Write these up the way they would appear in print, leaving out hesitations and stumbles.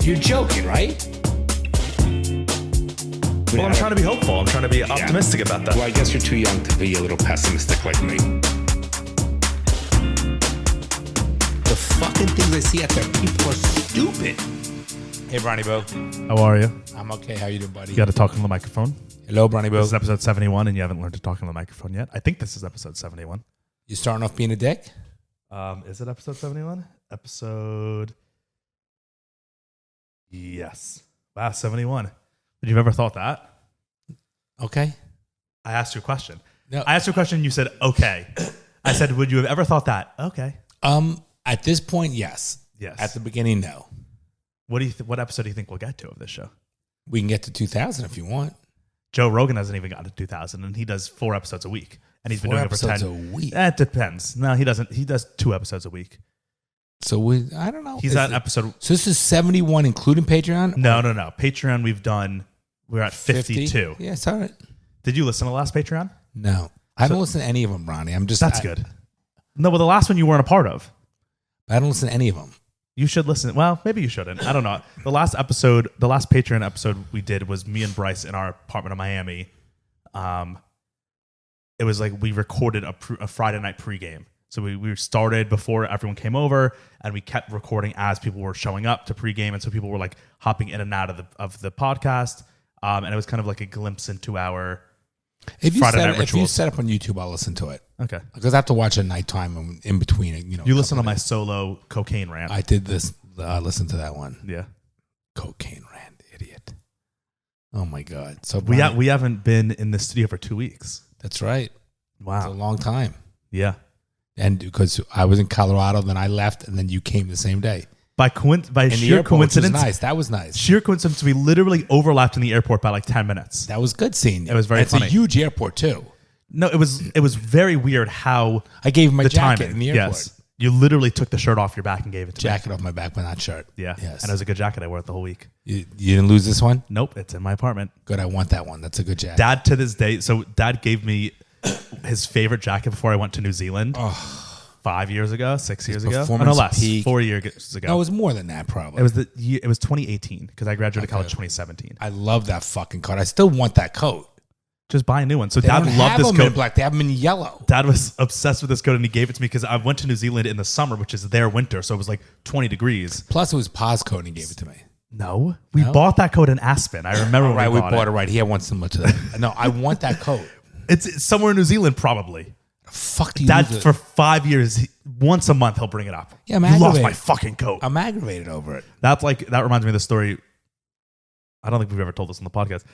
You're joking, right? Well, I'm trying to be hopeful. I'm trying to be optimistic about that. Well, I guess you're too young to be a little pessimistic like me. The fucking things I see out there, people are stupid. Hey, Bronny Boo. How are you? I'm okay. How you doing, buddy? You got to talk on the microphone. Hello, Bronny Boo. This is episode 71, and you haven't learned to talk on the microphone yet. I think this is episode 71. You starting off being a dick? Is it episode 71? Yes. Wow, 71. Would you have ever thought that? Okay. I asked you a question. No. I asked you a question, you said, okay. I said, would you have ever thought that? Okay. At this point, yes. Yes. At the beginning, no. What episode do you think we'll get to of this show? We can get to 2000 if you want. Joe Rogan hasn't even gotten to 2000, and he does 4 episodes a week. And he's been doing it for 10. 4 episodes a week? It depends. No, he doesn't. He does 2 episodes a week. So I don't know. He's at episode. So this is 71, including Patreon? No. Patreon, we're at 52. Yeah, it's all right. Did you listen to the last Patreon? No. I don't listen to any of them, Ronnie. That's good. No, but the last one you weren't a part of. I don't listen to any of them. You should listen. Well, maybe you shouldn't. I don't know. The last Patreon episode we did was me and Bryce in our apartment in Miami. It was like we recorded a Friday night pregame. So we started before everyone came over, and we kept recording as people were showing up to pregame, and so people were like hopping in and out of the podcast, and it was kind of like a glimpse into our Friday night rituals. If you set up on YouTube, I'll listen to it. Okay, because I have to watch at nighttime in between. You listen to my solo cocaine rant. I did this. Listen to that one. Yeah, cocaine rant, idiot. Oh my god! So we haven't been in the studio for 2 weeks. That's right. Wow, it's a long time. Yeah. And because I was in Colorado, then I left, and then you came the same day. By sheer coincidence. Nice. That was nice. Sheer coincidence, we literally overlapped in the airport by like 10 minutes. That was good seeing you. It was very funny. It's a huge airport, too. No, it was very weird how I gave him my jacket timing. in the airport. Yes. You literally took the shirt off your back and gave it to me. Jacket off my back, but not shirt. Yeah. Yes. And it was a good jacket. I wore it the whole week. You didn't lose this one? Nope. It's in my apartment. Good. I want that one. That's a good jacket. Dad, to this day, Dad gave me his favorite jacket before I went to New Zealand. Oh. 5 years ago, 6 years ago, performance less, peak. 4 years ago. No, it was more than that, probably. It was 2018 because I graduated college 2017. I love that fucking coat. I still want that coat. Just buy a new one. So They Dad don't loved have this them coat. in black. They have them in yellow. Dad was obsessed with this coat, and he gave it to me because I went to New Zealand in the summer, which is their winter, so it was like 20 degrees. Plus, it was Pa's coat, and he gave it to me. No, we bought that coat in Aspen. I remember when we bought it. Right, he had one similar to that. No, I want that coat. It's somewhere in New Zealand, probably. Fuck do you Dad, lose it? for 5 years, once a month, he'll bring it up. Yeah, I'm you lost aggravated. my fucking coat. I'm aggravated over it. That reminds me of the story. I don't think we've ever told this on the podcast.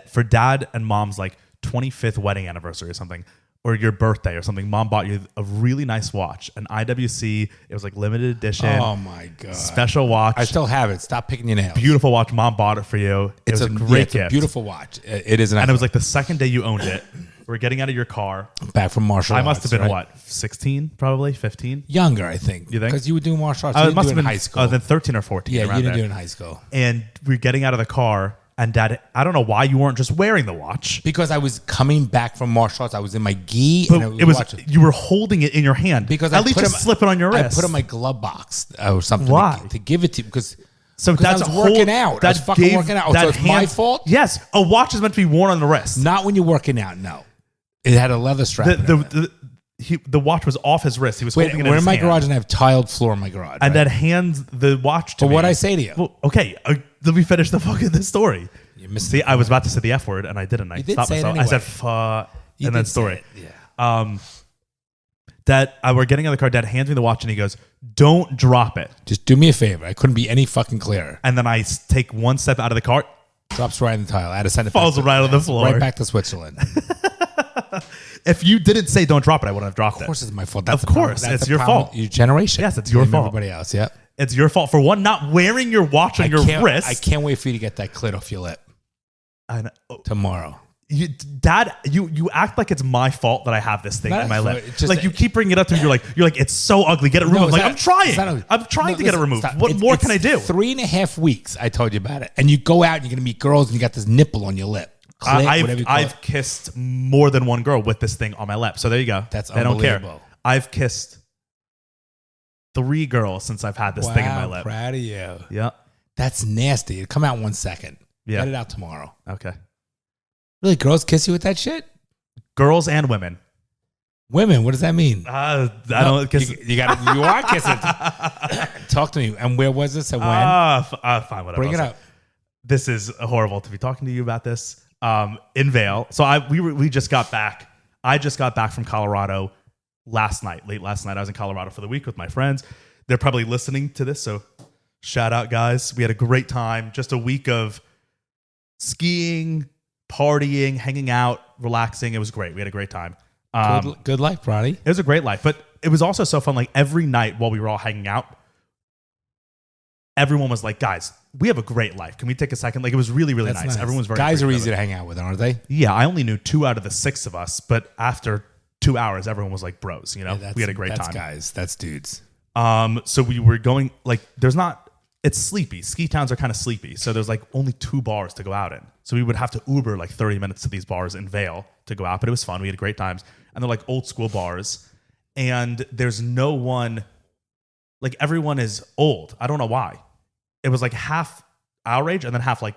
For Dad and Mom's like 25th wedding anniversary or something, or your birthday or something, Mom bought you a really nice watch, an IWC. It was like limited edition. Oh my god, special watch. I still have it. Stop picking your nails. Beautiful watch. Mom bought it for you. It was a great gift. It's a beautiful watch. It is, and it was like the second day you owned it. We're getting out of your car. Back from martial arts. I must have been, right? what, 16, probably 15? Younger, I think. You think? Because you were doing martial arts. I You must didn't have do it been in high school. then 13 or 14. Yeah, you didn't there. do it in high school. And we're getting out of the car, and Dad, I don't know why you weren't just wearing the watch. Because I was coming back from martial arts. I was in my gi. But and it was watching. you were holding it in your hand. Because at least just slip it on your wrist. I put it in my glove box or something. Why? To give it to you. Because so that's working out. That's fucking working out. So it's my fault? Yes. A watch is meant to be worn on the wrist. Not when you're working out, no. It had a leather strap. The watch was off his wrist. He was holding it in his hand. We're in my garage and I have tiled floor in my garage. And Dad hands the watch to me. But what'd I say to you? Well, okay, let me finish the story. See, I was about to say the F word and I didn't. I stopped myself. I said "fuh" and then story. Yeah. Dad, we're getting in the car. Dad hands me the watch and he goes, "Don't drop it." Just do me a favor. I couldn't be any fucking clearer. And then I take one step out of the car. Drops right in the tile. I had to send it falls back right on the floor. Right back to Switzerland. If you didn't say don't drop it, I wouldn't have dropped it. Of course it's my fault. Of course. It's your fault. Your generation. Yes, it's your fault. Everybody else, yeah. It's your fault for one, not wearing your watch on your wrist. I can't wait for you to get that clit off your lip. I know. Tomorrow. Dad, you act like it's my fault that I have this thing on my lip. Just, you keep bringing it up to me. You're like, it's so ugly. Get it removed. I'm trying. I'm trying to get it removed. Stop. What more can I do? 3.5 weeks. I told you about it, and you go out and you're gonna meet girls, and you got this nipple on your lip. I've kissed more than one girl with this thing on my lip. So there you go. That's I don't care. unbelievable. I've kissed 3 girls since I've had this thing in my lip. Proud of you. Yeah. That's nasty. It'll come out in 1 second. Yeah. Get it out tomorrow. Okay. Really, girls kiss you with that shit? Girls and women. Women, what does that mean? I don't kiss. You are kissing. Talk to me. And where was this and when? Fine, whatever. Bring it up. This is horrible to be talking to you about this. In Vail. So we just got back. I just got back from Colorado late last night. I was in Colorado for the week with my friends. They're probably listening to this, so shout out, guys. We had a great time. Just a week of skiing, partying, hanging out, relaxing. It was great. We had a great time. Good life, Brody. It was a great life, but it was also so fun. Like every night while we were all hanging out, everyone was like, guys, we have a great life. Can we take a second? Like it was really, really nice. Everyone was very Guys are appreciative. easy to hang out with, aren't they? Yeah, I only knew 2 out of the 6 of us, but after 2 hours, everyone was like bros, you know? We had a great time. That's guys. That's dudes. So we were going, like, it's sleepy. Ski towns are kind of sleepy. So there's like only 2 bars to go out in. So we would have to Uber like 30 minutes to these bars in Vail to go out, but it was fun. We had great times. And they're like old school bars. And there's no one, like everyone is old. I don't know why. It was like half our age and then half like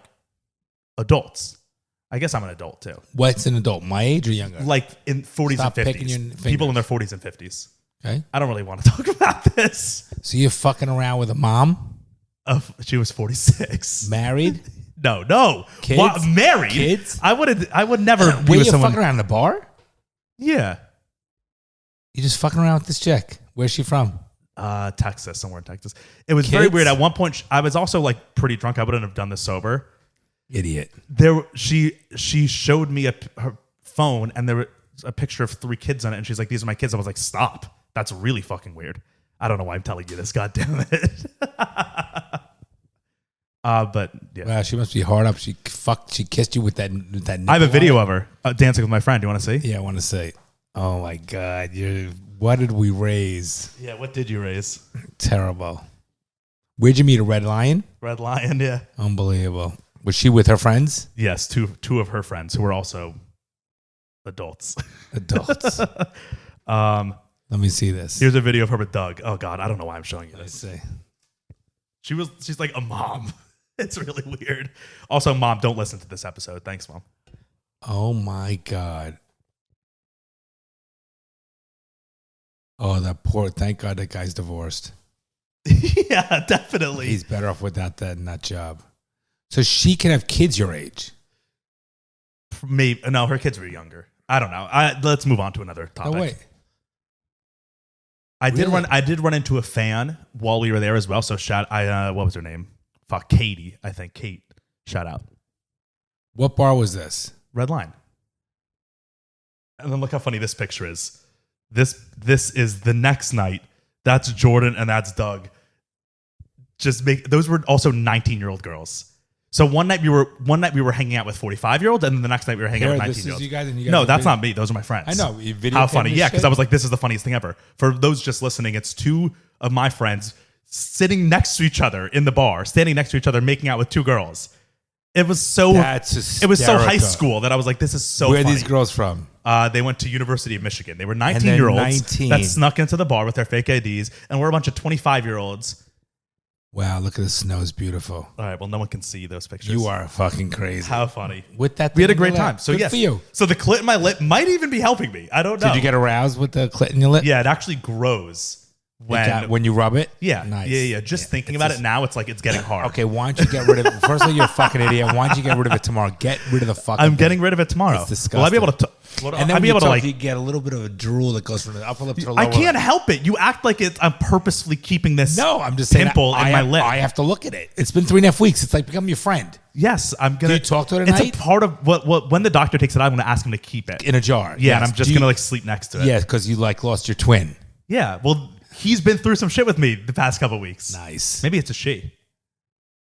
adults. I guess I'm an adult too. What's an adult? My age or younger? Like in 40s Stop and picking your 50s. fingers. People in their 40s and 50s. Okay. I don't really want to talk about this. So you're fucking around with a mom? She was 46. Married? No. Kids? What, married? Kids? I would never be Where with you someone. fucking around in the bar? Yeah. You just fucking around with this chick. Where's she from? Texas, somewhere in Texas. It was very weird. At one point, I was also like pretty drunk. I wouldn't have done this sober. Idiot. She showed me her phone and there was a picture of 3 kids on it. And she's like, these are my kids. I was like, stop. That's really fucking weird. I don't know why I'm telling you this. God damn it. But yeah. Wow, she must be hard up. She kissed you with that. I have a video of her dancing with my friend. Do you want to see? Yeah, I want to say. Oh my God. What did we raise? Yeah, what did you raise? Terrible. Where'd you meet a Red Lion? Red Lion, yeah. Unbelievable. Was she with her friends? Yes, two of her friends who were also adults. Adults. Let me see this. Here's a video of her with Doug. Oh God, I don't know why I'm showing you Let's this. see. She's like a mom. It's really weird. Also, Mom, don't listen to this episode. Thanks, Mom. Oh my God. Oh, thank God that guy's divorced. Yeah, definitely. He's better off without that nut job. So she can have kids your age. Maybe no, her kids were younger. I don't know. Let's move on to another topic. No, wait. I did run into a fan while we were there as well. So what was her name? Fuck, Katie. I think Kate. Shout out. What bar was this? Red Line. And then look how funny this picture is. This is the next night. That's Jordan and that's Doug. Those were also 19-year-old girls. So one night we were hanging out with 45-year-olds, and then the next night we were hanging out with 19-year-olds. No, that's not me. Those are my friends. I know. How funny. Yeah, because I was like, this is the funniest thing ever. For those just listening, it's 2 of my friends sitting next to each other in the bar, standing next to each other, making out with 2 girls. It was so high school that I was like, this is so funny. Where are these girls from? They went to University of Michigan. They were 19-year-olds that snuck into the bar with their fake IDs, and we're a bunch of 25-year-olds. Wow, look at the snow. It's beautiful. All right, well, no one can see those pictures. You are fucking crazy. How funny. With that, we had a great time. So good yes, for you. So the clit in my lip might even be helping me. I don't know. Did you get aroused with the clit in your lip? Yeah, it actually grows when you rub it. Yeah, Nice. Yeah. Just thinking about it now, it's like it's getting hard. Okay, why don't you get rid of it? First of all, you're a fucking idiot. Why don't you get rid of it tomorrow? Get rid of the fucking I'm getting rid of it tomorrow. It's disgusting. Will I be able to? And then you get a little bit of a drool that goes from the upper lip to the lower I can't lip. help it. You act like I'm purposefully keeping this. No, I'm just saying pimple in my lip. I have to look at it. It's been 3.5 weeks. It's like become your friend. Yes, I'm gonna. Do you talk to it at It's night? a part of what when the doctor takes it out, I'm gonna ask him to keep it In a jar. Yeah, Yes. and I'm just gonna sleep next to it. Yeah, because you lost your twin. Yeah. Well, he's been through some shit with me the past couple weeks. Nice. Maybe it's a she.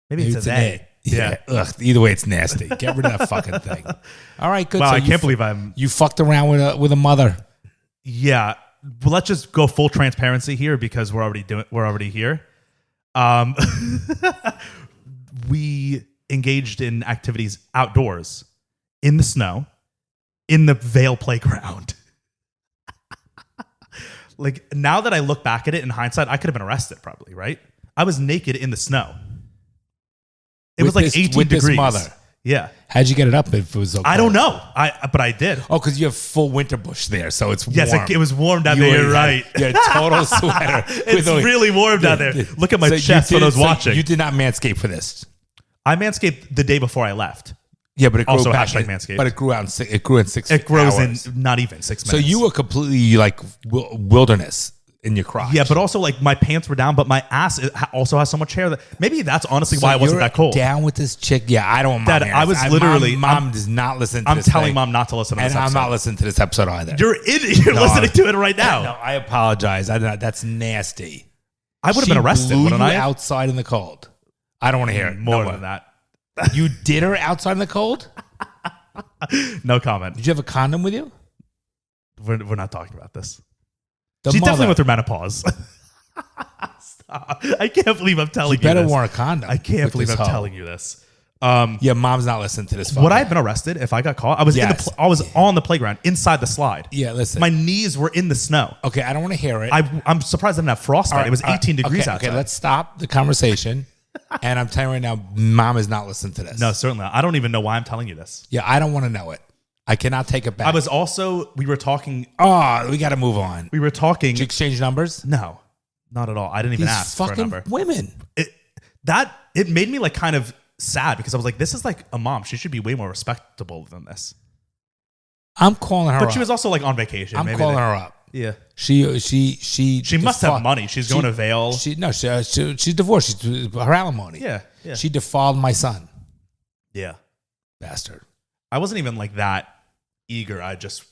Maybe it's a an they. it. Yeah. Ugh. Either way, it's nasty. Get rid of that fucking thing. All right. Good. Wow, So I can't believe I'm. you fucked around with a mother. Yeah. Well, let's just go full transparency here because we're already here. We engaged in activities outdoors, in the snow, in the Vail playground. Like now that I look back at it in hindsight, I could have been arrested probably, right? I was naked in the snow. It was like 18 with degrees. This mother. Yeah. How'd you get it up if it was okay? I don't know. But I did. Oh, because you have full winter bush there, so it's Yes, warm. it was warm down there. You're right. You had a total sweater. It's really warm down there. Look at my chest for those watching. You did not manscape for this. I manscaped the day before I left. Yeah, but it grew Also back hashtag Manscaped. But it grew out. It grew in 6. It grows hours. in not even 6 So minutes. you were completely like wilderness in your crotch. Yeah, but also like my pants were down, but my ass also has so much hair that maybe that's honestly why I wasn't you're that cold. Down with this chick. Yeah, I don't. Dad, I was literally. Mom does not listen. to I'm this telling thing. Mom not to listen to this And I'm episode. not listening to this episode either. You're listening to it right now. No, I apologize. That's nasty. I would have been arrested, blew wouldn't you I? outside in the cold. I don't want to hear it. More No than that. You did her outside in the cold? No comment. Did you have a condom with you? We're not talking about this. The She's mother. definitely with her menopause. Stop. I can't believe I'm telling you better this. wear a condom. I can't with believe this I'm hoe. telling you this. Yeah, Mom's not listening to this. Would I have been arrested if I got caught? I was Yes. I was on the playground inside the slide. Yeah, listen. My knees were in the snow. Okay, I don't want to hear it. I'm surprised I didn't have frostbite. All right, It was 18 degrees okay, outside. Okay, let's stop the conversation. And I'm telling you right now, Mom is not listening to this. No, certainly not. I don't even know why I'm telling you this. Yeah, I don't want to know it. I cannot take it back. We were talking. Oh, we got to move on. We were talking. Did you exchange numbers? No, not at all. I didn't even These ask for a fucking number. women. It made me like kind of sad because I was like, this is like a mom. She should be way more respectable than this. I'm calling her up. But she was also like on vacation. I'm Maybe calling her up. Yeah. She must have money. She's going to Vail. She's divorced. Her alimony. Yeah. She defiled my son. Yeah. Bastard. I wasn't even like that eager.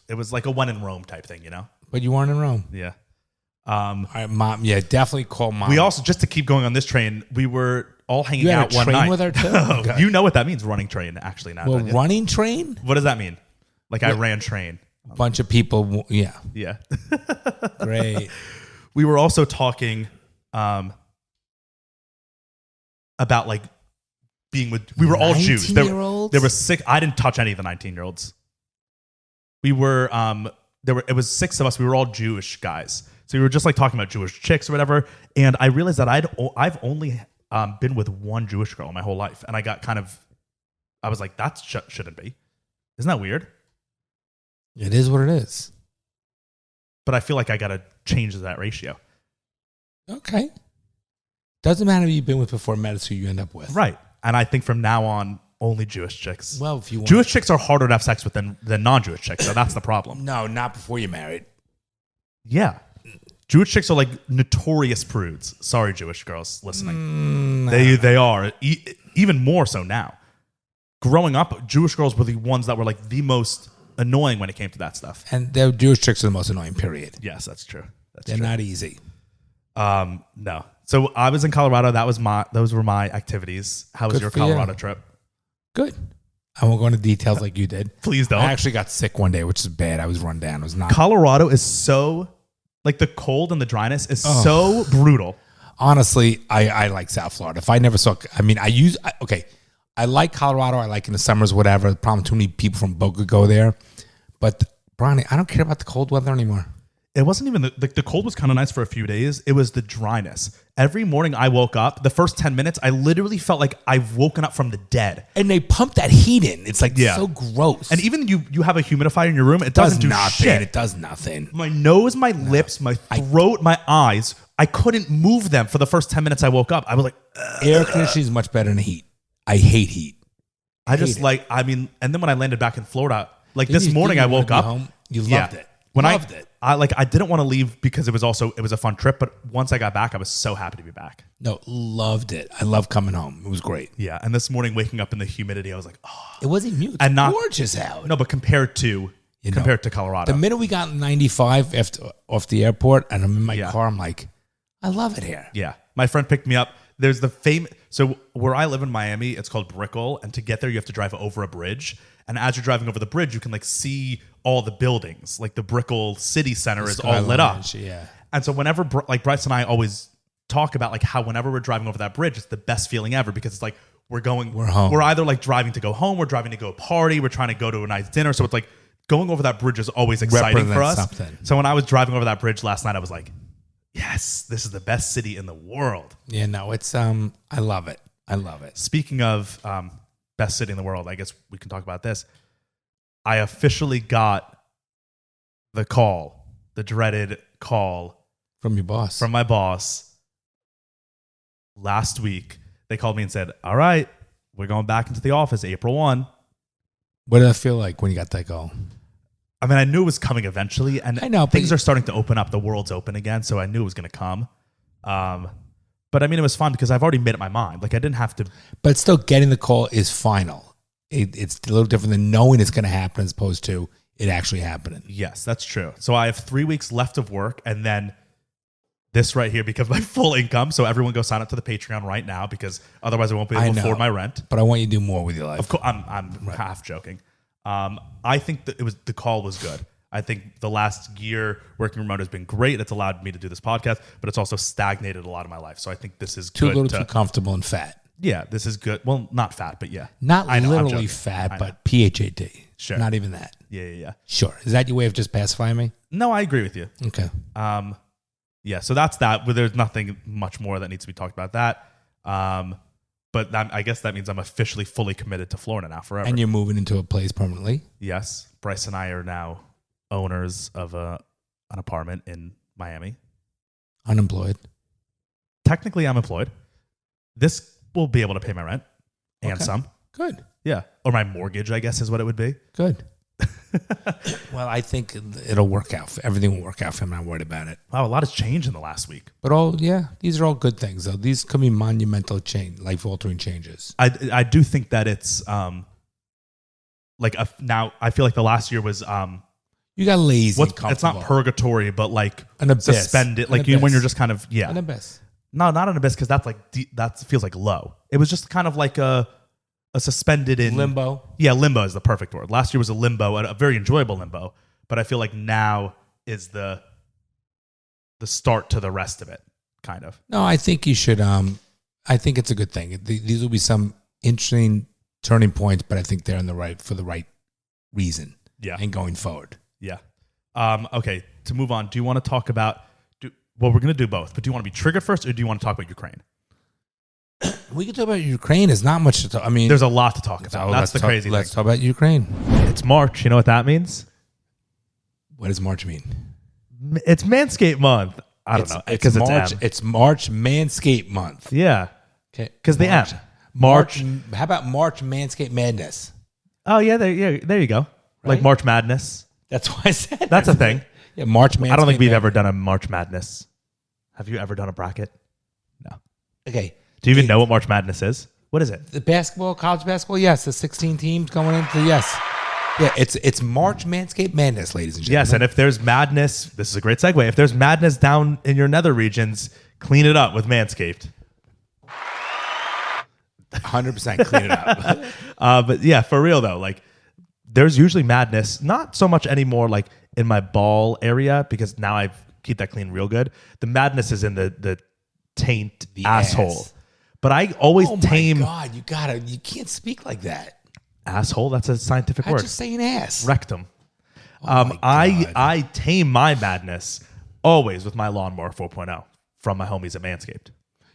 It was like a when in Rome type thing, you know? But you weren't in Rome. Yeah. All right, Mom. Yeah, definitely call Mom. We also, just to keep going on this train, we were all hanging You had out a one train night. with her, too? Oh, Okay. you know what that means, running train, actually. Now, Well, don't you? running train? What does that mean? Like I ran train. A bunch of people. Yeah. Yeah. Great. We were also talking about like being with, we were all Jews. There 19-year-olds? were 6. I didn't touch any of the 19-year-olds. We were, it was 6 of us. We were all Jewish guys. So we were just like talking about Jewish chicks or whatever. And I realized that I've only been with one Jewish girl my whole life. And I got I was like, that shouldn't be. Isn't that weird? It is what it is. But I feel like I got to change that ratio. Okay. Doesn't matter who you've been with before, matters who you end up with. Right. And I think from now on, only Jewish chicks. Well, if you want. Jewish chicks are harder to have sex with than non-Jewish chicks, so that's the problem. No, not before you're married. Yeah. Jewish chicks are like notorious prudes. Sorry, Jewish girls listening. They are. Even more so now. Growing up, Jewish girls were the ones that were like the most annoying when it came to that stuff. And the Jewish chicks are the most annoying, period. Yes, that's true. They're not easy. No. So I was in Colorado. Those were my activities. How was Good your for you. Colorado trip? Good. I won't go into details like you did. Please don't. I actually got sick one day, which is bad. I was run down. It was not. Colorado is so, like the cold and the dryness is so brutal. Honestly, I like South Florida. If I never saw, I like Colorado. I like in the summers, whatever. The problem, too many people from Boca go there. But, Bronny, I don't care about the cold weather anymore. It wasn't even the cold was kind of nice for a few days. It was the dryness. Every morning I woke up, the first 10 minutes, I literally felt like I've woken up from the dead. And they pump that heat in. It's like so gross. And even you have a humidifier in your room, it doesn't do nothing. shit. It does nothing. My nose, my lips, my throat, my eyes, I couldn't move them for the first 10 minutes I woke up. I was like, Air conditioning is much better than heat. I hate heat. and then when I landed back in Florida, like this morning I woke up. Home? You loved it. When loved it. I didn't want to leave because it was a fun trip, but once I got back, I was so happy to be back. No, loved it. I love coming home. It was great. Yeah, and this morning waking up in the humidity, I was like, oh. It wasn't mute. And not gorgeous out. No, but compared to Colorado, The minute we got 95 off the airport and I'm in my Yeah. car, I'm like, I love it here. yeah, my friend picked me up. There's the famous. So where I live in Miami, it's called Brickell, and to get there, you have to drive over a bridge. And as you're driving over the bridge, you can like see all the buildings. Like the Brickell City Center is all lit up. Yeah. And so whenever like Bryce and I always talk about like how whenever we're driving over that bridge, it's the best feeling ever because it's like we're home. We're either like driving to go home, we're driving to go party, we're trying to go to a nice dinner. So it's like going over that bridge is always exciting for us. Something. So when I was driving over that bridge last night, I was like, yes, this is the best city in the world. Yeah, no, it's I love it. I love it. Speaking of best city in the world, I guess we can talk about this. I officially got the call, the dreaded call From your boss. from my boss last week. They called me and said, all right, we're going back into the office April 1. What did that feel like when you got that call? I mean, I knew it was coming eventually, and I know, but things are starting to open up. The world's open again, so I knew it was going to come. But I mean, it was fun because I've already made up my mind. Like, I didn't have to. But still, getting the call is final. It's a little different than knowing it's going to happen as opposed to it actually happening. Yes, that's true. So I have 3 weeks left of work, and then this right here becomes my full income. So everyone go sign up to the Patreon right now because otherwise I won't be able to afford my rent. But I want you to do more with your life. Of course, I'm half joking. I think that the call was good. I think the last year working remote has been great. It's allowed me to do this podcast, but it's also stagnated a lot of my life. So I think this is good. Too comfortable and fat. Yeah, this is good. Well, not fat, but yeah. Not I know, I'm literally joking. fat, but PHAT. Sure. Not even that. Yeah. Sure. Is that your way of just pacifying me? No, I agree with you. Okay. Yeah, so that's that. But there's nothing much more that needs to be talked about that. But I guess that means I'm officially fully committed to Florida now forever. And you're moving into a place permanently? Yes. Bryce and I are now owners of an apartment in Miami. Unemployed? Technically, I'm employed. This will be able to pay my rent and some. Good. Yeah. Or my mortgage, I guess, is what it would be. Good. Well, I think it'll work out. Everything will work out for him. I'm not worried about it. Wow, a lot has changed in the last week. But these are all good things, though. These could be monumental change, life-altering changes. I do think that it's now I feel like the last year was You got lazy. it's not purgatory, but like an abyss. Suspended, like when you're just kind of an abyss. No, not an abyss because that's like that feels like low. It was just kind of like a suspended in limbo. Yeah, limbo is the perfect word. Last year was a limbo, a very enjoyable limbo, but I feel like now is the start to the rest of it, kind of. No, I think you should. I think it's a good thing. These will be some interesting turning points, but I think they're for the right reason. Yeah, and going forward. Yeah. Okay. To move on, do you want to talk about? Well, we're going to do both, but do you want to be triggered first, or do you want to talk about Ukraine? We can talk about Ukraine. There's not much to talk. I mean, there's a lot to talk about. That's the crazy thing. Let's talk about Ukraine. It's March. You know what that means? What does March mean? It's Manscaped month. I don't know because it's March. It's March Manscaped month. Yeah. Okay. Because the M. March. How about March Manscaped Madness? Oh yeah, there you go. Right? Like March Madness. That's why I said that's a thing. Yeah, March Manscaped. I don't think we've ever done a March Madness. Have you ever done a bracket? No. Okay. Do you even know what March Madness is? What is it? The basketball, college basketball, yes. The 16 teams going into, yes. Yeah, it's March Manscaped Madness, ladies and gentlemen. Yes, and if there's madness, this is a great segue. If there's madness down in your nether regions, clean it up with Manscaped. 100% clean it up. But yeah, for real though, like there's usually madness, not so much anymore like in my ball area because now I keep that clean real good. The madness is in the taint, the asshole. Ass. But I always tame. Oh my God, you can't speak like that. Asshole, that's a scientific word. I'm just saying ass. Rectum. Oh I tame my madness always with my lawnmower 4.0 from my homies at Manscaped.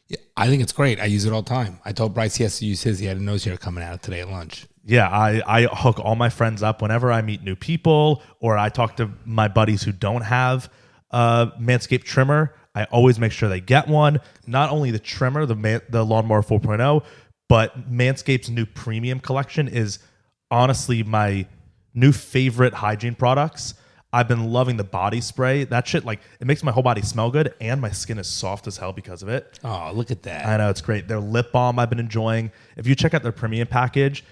Yeah, I think it's great. I use it all the time. I told Bryce he has to use his. He had a nose hair coming out today at lunch. Yeah, I hook all my friends up whenever I meet new people or I talk to my buddies who don't have a Manscaped trimmer. I always make sure they get one. Not only the trimmer, the Lawnmower 4.0, but Manscaped's new premium collection is honestly my new favorite hygiene products. I've been loving the body spray. That shit, like, it makes my whole body smell good, and my skin is soft as hell because of it. Oh, look at that. I know, it's great. Their lip balm I've been enjoying. If you check out their premium package,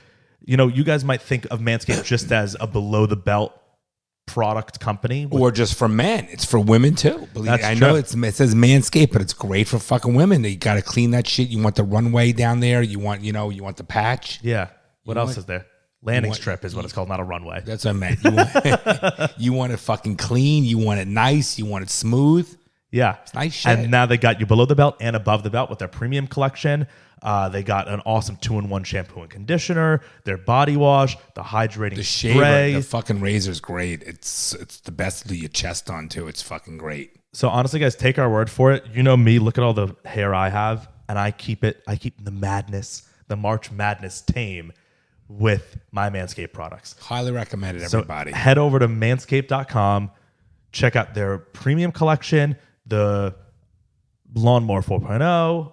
you know, you guys might think of Manscaped just as a below-the-belt product company. Or just for men. It's for women, too. I know true. it says Manscaped, but it's great for fucking women. You got to clean that shit. You want the runway down there. You want the patch. Yeah. What else is there? Landing strip is what it's called, not a runway. That's what I meant. You want it fucking clean. You want it nice. You want it smooth. Yeah. It's nice shit. And now they got you below the belt and above the belt with their premium collection. They got an awesome 2-in-1 shampoo and conditioner, their body wash, the hydrating the shaver, spray. the fucking razor's great. It's the best to do your chest on too. It's fucking great. So honestly, guys, take our word for it. You know me. Look at all the hair I have. and I keep the madness, the March Madness tame with my Manscaped products. Highly recommended, everybody. So head over to manscaped.com, check out their premium collection, the Lawnmower 4.0,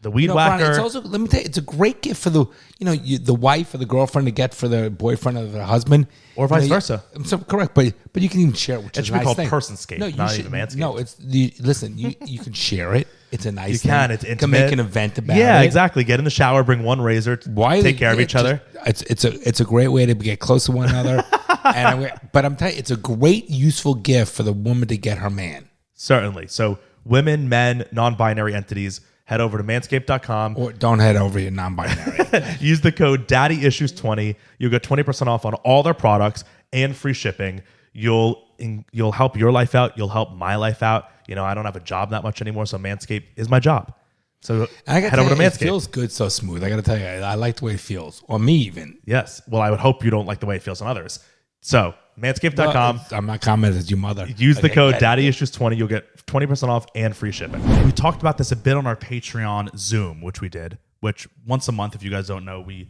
the Weed Whacker. Brian, it's also, let me tell you, it's a great gift for the the wife or the girlfriend to get for the boyfriend or the husband, or vice versa. So correct, but you can even share it, which It is should a be nice called thing. Personscape, not even Manscaped. No, listen, you can share it. It's a nice thing. You can. It's intimate. You can make an event about it. Yeah, exactly. Get in the shower, bring one razor, take care of each other. It's a great way to get close to one another. But I'm telling you, it's a great, useful gift for the woman to get her man. Certainly. So women, men, non-binary entities, head over to manscaped.com. Or don't head over your non-binary. Use the code DaddyIssues20. You'll get 20% off on all their products and free shipping. You'll help your life out. You'll help my life out. I don't have a job that much anymore, so Manscaped is my job. So head over to Manscaped. It feels good, so smooth. I got to tell you, I like the way it feels. Or me even. Yes. Well, I would hope you don't like the way it feels on others. So manscaped.com. Well, I'm not commenting as your mother. Use the code DaddyIssues20. You'll get 20% off and free shipping. We talked about this a bit on our Patreon Zoom, which we did, which once a month, if you guys don't know, we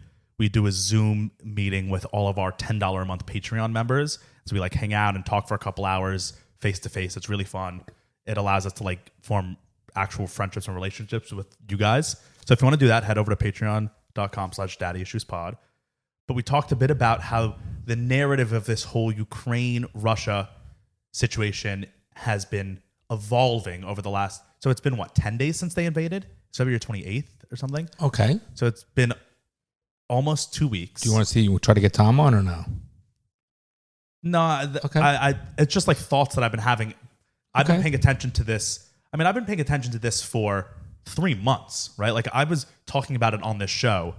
do a Zoom meeting with all of our $10 a month Patreon members. So we hang out and talk for a couple hours face to face. It's really fun. It allows us to form actual friendships and relationships with you guys. So if you want to do that, head over to patreon.com/daddyissuespod. But we talked a bit about how the narrative of this whole Ukraine-Russia situation has been evolving over the last... So it's been, 10 days since they invaded? February 28th or something? Okay. So it's been almost 2 weeks. Do you want to see you try to get Tom on or no? No, okay. It's just thoughts that I've been having. I've been paying attention to this. I mean, I've been paying attention to this for 3 months, right? I was talking about it on this show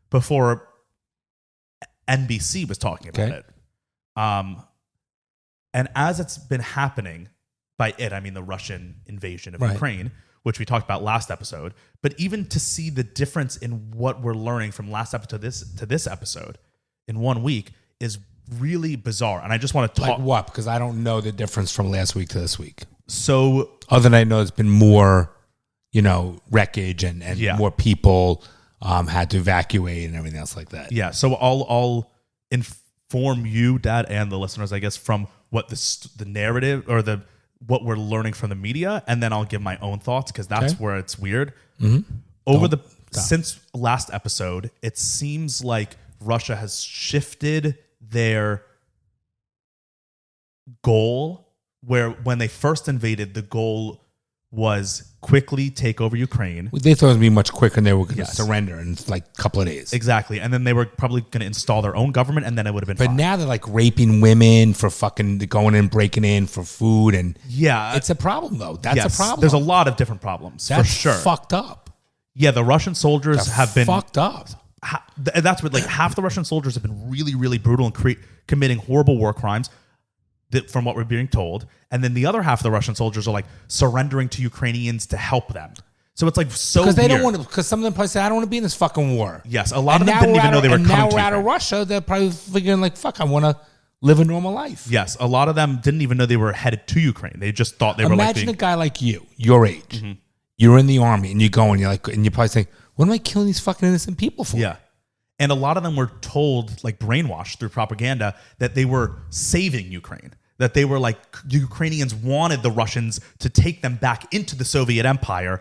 before NBC was talking about it. And as it's been happening, by it, I mean the Russian invasion of Ukraine, which we talked about last episode. But even to see the difference in what we're learning from last episode to this episode in 1 week is really bizarre. And I just want to talk... Like what? Because I don't know the difference from last week to this week. So... Other than I know there's been more, wreckage and more people had to evacuate and everything else like that. Yeah. So I'll inform you, Dad, and the listeners, I guess, from what the narrative or what we're learning from the media, and then I'll give my own thoughts because that's where it's weird. Mm-hmm. Since last episode, it seems like Russia has shifted their goal, where when they first invaded, the goal was quickly take over Ukraine. They thought it would be much quicker and they were going to surrender in a couple of days. Exactly. And then they were probably going to install their own government, and then it would have been fine. But now they're raping women for fucking going in, breaking in for food. And it's a problem, though. That's a problem. There's a lot of different problems, for sure. Fucked up. Yeah, the Russian soldiers have been fucked up. That's what half the Russian soldiers have been really, really brutal and committing horrible war crimes, from what we're being told. And then the other half of the Russian soldiers are surrendering to Ukrainians to help them. So it's so because they weird. don't want to. Because some of them probably say, "I don't want to be in this fucking war." Yes, a lot of them didn't even know they were coming. And now we're out of Russia. They're probably figuring "Fuck, I want to live a normal life." Yes, a lot of them didn't even know they were headed to Ukraine. They just thought they were. Imagine a guy like you, your age. Mm-hmm. You're in the army, and you go, and and you're probably saying, "What am I killing these fucking innocent people for?" Yeah. And a lot of them were told, brainwashed through propaganda, that they were saving Ukraine. That they were the Ukrainians wanted the Russians to take them back into the Soviet Empire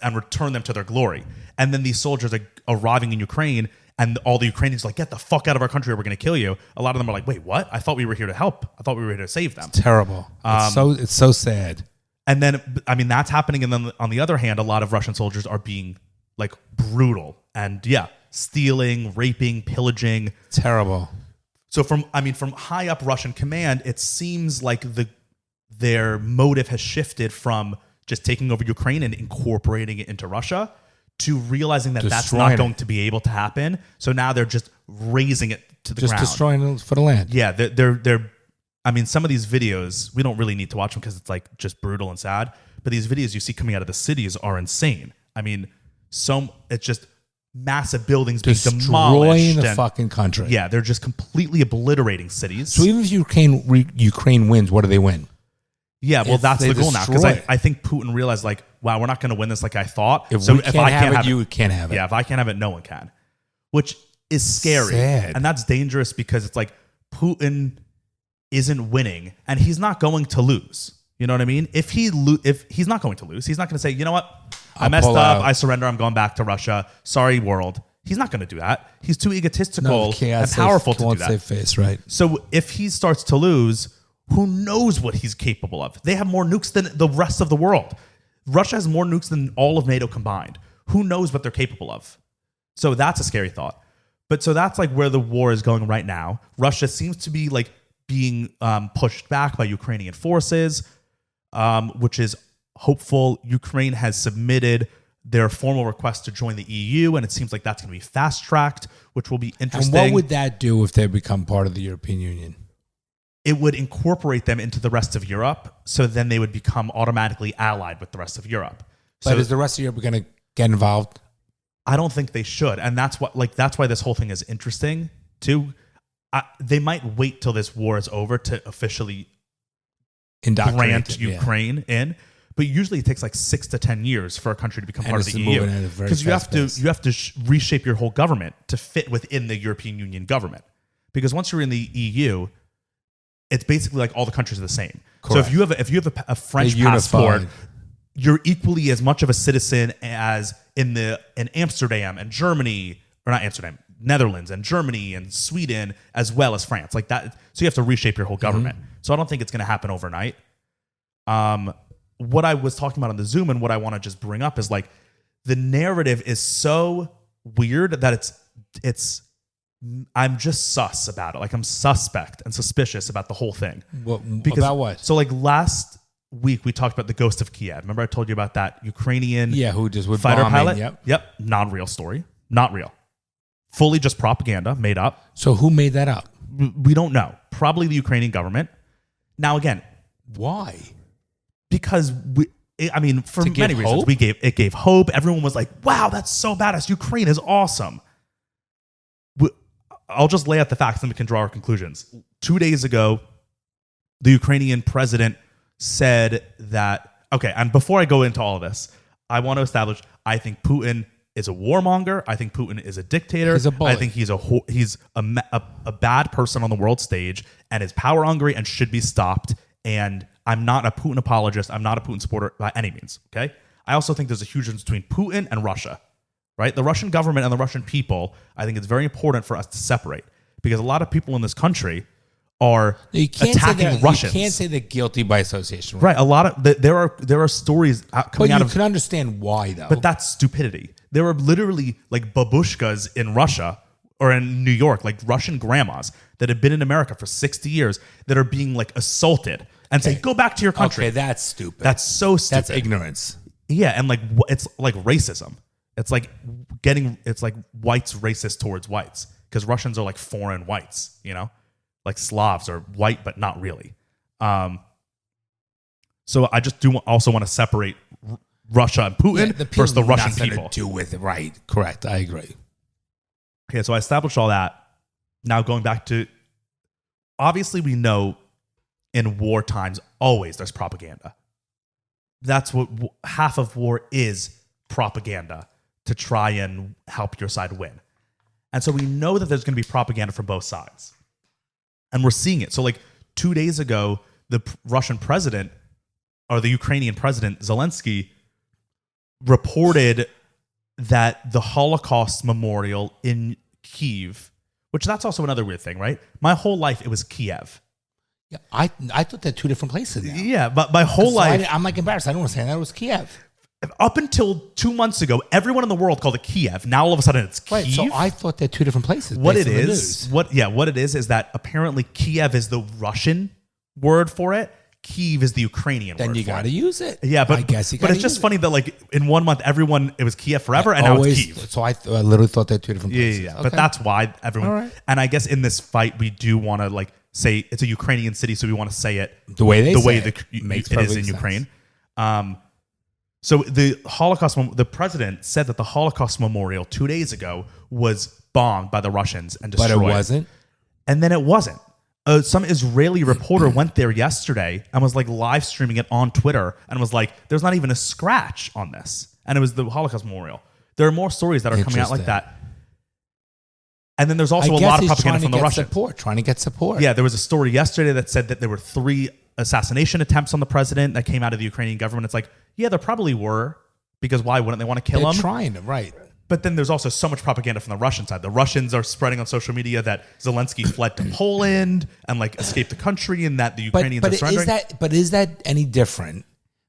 and return them to their glory. And then these soldiers are arriving in Ukraine, and all the Ukrainians are get the fuck out of our country or we're going to kill you. A lot of them are wait, what? I thought we were here to help. I thought we were here to save them. It's terrible. It's so sad. And then, that's happening. And then on the other hand, a lot of Russian soldiers are being brutal and stealing, raping, pillaging. Terrible. So from high up Russian command, it seems like their motive has shifted from just taking over Ukraine and incorporating it into Russia to realizing that that's not going to be able to happen. So now they're just raising it to the ground. Just destroying it for the land. Yeah, they're some of these videos, we don't really need to watch them because it's just brutal and sad. But these videos you see coming out of the cities are insane. It's just massive buildings being demolished. Destroying the fucking country. Yeah, they're just completely obliterating cities. So even if Ukraine wins, what do they win? Yeah, well, if that's they the goal now because destroy it. I think Putin realized like, wow, we're not going to win this like I thought. If so we can't have it, you can't have it. Yeah, if I can't have it, no one can, which is scary. Sad. And that's dangerous because it's like Putin isn't winning and he's not going to lose. You know what I mean? If he's not going to lose, he's not going to say, you know what? I messed pull up. out. I surrender. I'm going back to Russia. Sorry, world. He's not going to do that. He's too egotistical and powerful to do that. Save face, right? So if he starts to lose, who knows what he's capable of? They have more nukes than the rest of the world. Russia has more nukes than all of NATO combined. Who knows what they're capable of? So that's a scary thought. But so that's like where the war is going right now. Russia seems to be like being pushed back by Ukrainian forces, which is hopeful. Ukraine has submitted their formal request to join the EU, and it seems like that's going to be fast-tracked, which will be interesting. And what would that do if they become part of the European Union? It would incorporate them into the rest of Europe, so then they would become automatically allied with the rest of Europe. But is the rest of Europe going to get involved? I don't think they should, and that's why this whole thing is interesting too. They might wait till this war is over to officially grant Ukraine in, but usually it takes like 6 to 10 years for a country to become part of the EU because you have to reshape your whole government to fit within the European Union government. Because once you're in the EU, it's basically like all the countries are the same. Correct. So if you have a French passport, you're equally as much of a citizen as in Amsterdam and Germany, or not Amsterdam, Netherlands and Germany and Sweden, as well as France, like that. So you have to reshape your whole government. So I don't think it's going to happen overnight. What I was talking about on the Zoom and what I want to just bring up is like the narrative is so weird that I'm just sus about it. Like I'm suspect and suspicious about the whole thing. About what? So like last week we talked about the ghost of Kiev. Remember I told you about that Ukrainian who just would fighter bombing, pilot? Yep. Non-real story. Not real. Fully just propaganda made up. So who made that up? We don't know. Probably the Ukrainian government. Now again, why? Because for many reasons, hope? it gave hope. Everyone was like, "Wow, that's so badass! Ukraine is awesome." I'll just lay out the facts, and we can draw our conclusions. 2 days ago, the Ukrainian president said that. Okay, and before I go into all of this, I want to establish: I think Putin is a warmonger. I think Putin is a dictator. He's a bully. I think he's a bad person on the world stage and is power hungry and should be stopped. And I'm not a Putin apologist. I'm not a Putin supporter by any means. Okay. I also think there's a huge difference between Putin and Russia, right? The Russian government and the Russian people. I think it's very important for us to separate because a lot of people in this country are attacking Russians. You can't say they're guilty by association, right? A lot of there are stories coming out of. You can understand why though. But that's stupidity. There are literally like babushkas in Russia or in New York, like Russian grandmas that have been in America for 60 years that are being like assaulted and say, go back to your country. Okay, that's stupid. That's so stupid. That's ignorance. Yeah, and like it's like racism. It's like whites racist towards whites because Russians are like foreign whites, you know? Like Slavs are white, but not really. So I just also want to separate Russia and Putin versus the Russian people. To do with it, right? Correct. I agree. Okay, so I established all that. Now going back to, obviously we know in war times always there's propaganda. That's what half of war is, propaganda to try and help your side win. And so we know that there's going to be propaganda from both sides. And we're seeing it. So like 2 days ago, the Russian president or the Ukrainian president Zelensky reported that the Holocaust Memorial in Kyiv, which that's also another weird thing, right? My whole life, it was Kiev. Yeah, I thought they're two different places now. Yeah, but my whole life... I'm like embarrassed. I don't understand that it was Kiev. Up until 2 months ago, everyone in the world called it Kiev. Now all of a sudden it's Kyiv. Right, so I thought they're two different places. What it is that apparently Kiev is the Russian word for it. Kyiv is the Ukrainian word. Then you got to use it. Yeah, but I guess but it's just funny that like in 1 month it was Kiev forever, and now it's Kyiv. So I literally thought they're two different places. Yeah. Okay. But that's why everyone. All right. And I guess in this fight we do want to like say it's a Ukrainian city, so we want to say it the way it is in Ukraine. So the president said that the Holocaust Memorial 2 days ago was bombed by the Russians and destroyed. But it wasn't. And then it wasn't some Israeli reporter went there yesterday and was like live streaming it on Twitter and was like, there's not even a scratch on this. And it was the Holocaust Memorial. There are more stories that are coming out like that. And then there's also a lot of propaganda from the Russians. Trying to get support. Yeah, there was a story yesterday that said that there were 3 assassination attempts on the president that came out of the Ukrainian government. It's like, yeah, there probably were, because why wouldn't they want to kill him? They're trying to, right. But then there's also so much propaganda from the Russian side. The Russians are spreading on social media that Zelensky fled to Poland and like escaped the country, and that the Ukrainians are surrendering. Is that any different?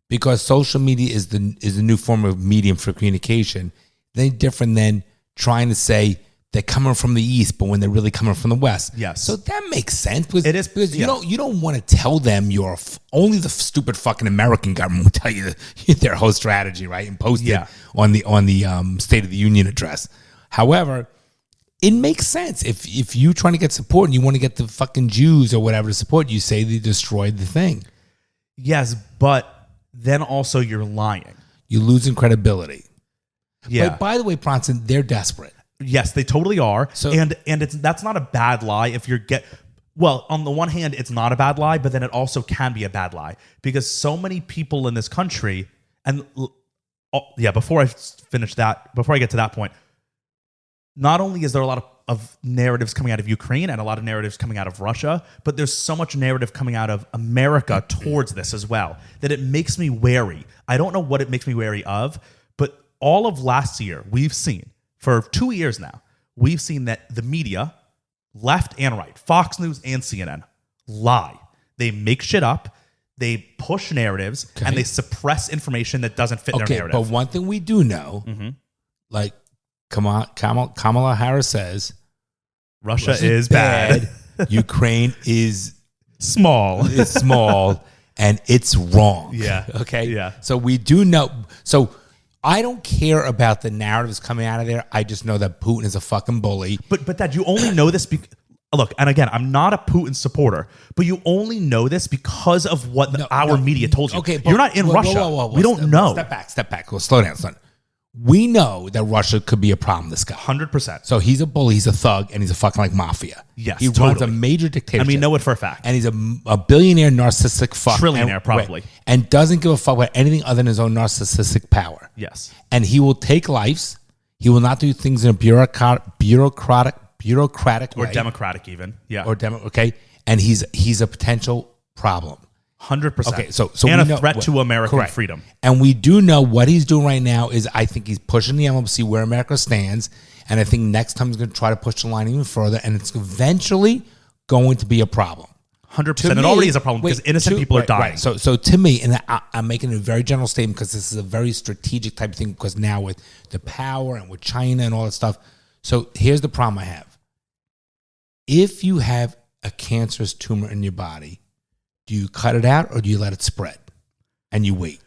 Because social media is the new form of medium for communication. Any different than trying to say they're coming from the east, but when they're really coming from the west. Yes. So that makes sense. Because, it is because you don't want to tell them only the stupid fucking American government will tell you their whole strategy, right? And post it on the State of the Union address. However, it makes sense if you're trying to get support and you want to get the fucking Jews or whatever to support, you say they destroyed the thing. Yes, but then also you're lying. You're losing credibility. Yeah. But by the way, Bronson, they're desperate. Yes, they totally are. So, and that's not a bad lie if you're well, on the one hand, it's not a bad lie, but then it also can be a bad lie because so many people in this country, and before I get to that point, not only is there a lot of narratives coming out of Ukraine and a lot of narratives coming out of Russia, but there's so much narrative coming out of America towards this as well that it makes me wary. I don't know what it makes me wary of, but all of last year, we've seen, for 2 years now, we've seen that the media, left and right, Fox News and CNN, lie. They make shit up, they push narratives, and they suppress information that doesn't fit their narrative. But one thing we do know, like Kamala Harris says, Russia is bad. Ukraine is small. It's small, and it's wrong. Yeah. Okay? Yeah. So we do know. So I don't care about the narratives coming out of there. I just know that Putin is a fucking bully. But Dad, you only know this look, and again, I'm not a Putin supporter, but you only know this because of what our media told you. Okay, but, you're not in Russia. We don't know. Step back. Well, slow down, son. We know that Russia could be a problem, this guy. 100%. So he's a bully, he's a thug, and he's a fucking like mafia. Yes, he runs a major dictatorship. And we know it for a fact. And he's a billionaire, narcissistic fuck. Trillionaire, probably. And doesn't give a fuck about anything other than his own narcissistic power. Yes. And he will take lives. He will not do things in a bureaucratic or way. democratic even. Yeah. Okay. And he's a potential problem. 100%. Okay, so and we a threat to American freedom. And we do know what he's doing right now is I think he's pushing the envelope to see where America stands. And I think next time he's going to try to push the line even further. And it's eventually going to be a problem. 100%. It already is a problem because innocent people are dying. Right. So to me, and I'm making a very general statement because this is a very strategic type of thing because now with the power and with China and all that stuff. So here's the problem I have. If you have a cancerous tumor in your body, do you cut it out or do you let it spread and you wait?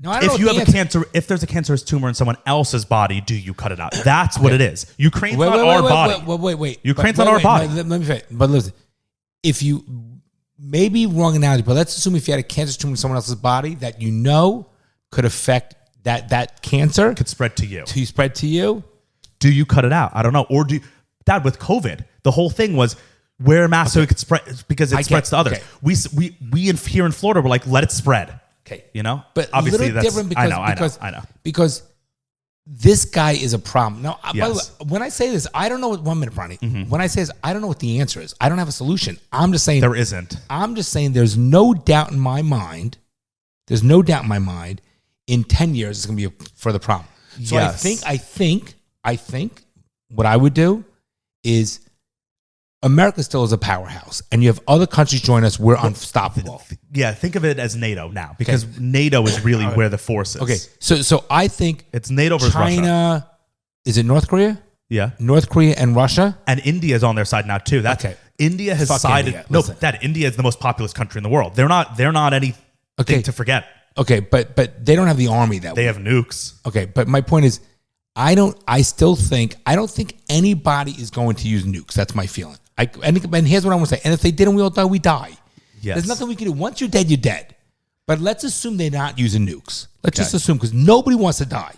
No, I don't know if there's a cancerous tumor in someone else's body, do you cut it out? That's what it is. Ukraine's not our body. Wait. Ukraine's not our body. Let me finish. But listen, if you maybe wrong analogy, but let's assume if you had a cancerous tumor in someone else's body that you know could affect that cancer could spread to you. Spread to you. Do you cut it out? I don't know. Or Dad, with COVID, the whole thing was wear a mask so it could spread because it spreads to others. Okay. We here in Florida were like, let it spread. Okay. You know? But obviously that's different because I know. Because this guy is a problem. Now, yes. By the way, when I say this, I don't know what 1 minute, Bronny. Mm-hmm. When I say this, I don't know what the answer is. I don't have a solution. I'm just saying there isn't. I'm just saying there's no doubt in my mind. There's no doubt in my mind in 10 years it's gonna be a further problem. So yes. I think what I would do is America still is a powerhouse, and you have other countries join us. We're unstoppable. Yeah, think of it as NATO now, because NATO is really where the force is. Okay, so I think it's NATO versus China. Russia. Is it North Korea? Yeah, North Korea and Russia, and India is on their side now too. India has sided. India. That India is the most populous country in the world. They're not anything to forget. Okay, but they don't have the army that they have nukes. Okay, but my point is, I don't think anybody is going to use nukes. That's my feeling. And here's what I want to say. And if they didn't, we all die. We die. Yes. There's nothing we can do. Once you're dead, you're dead. But let's assume they're not using nukes. Let's just assume because nobody wants to die.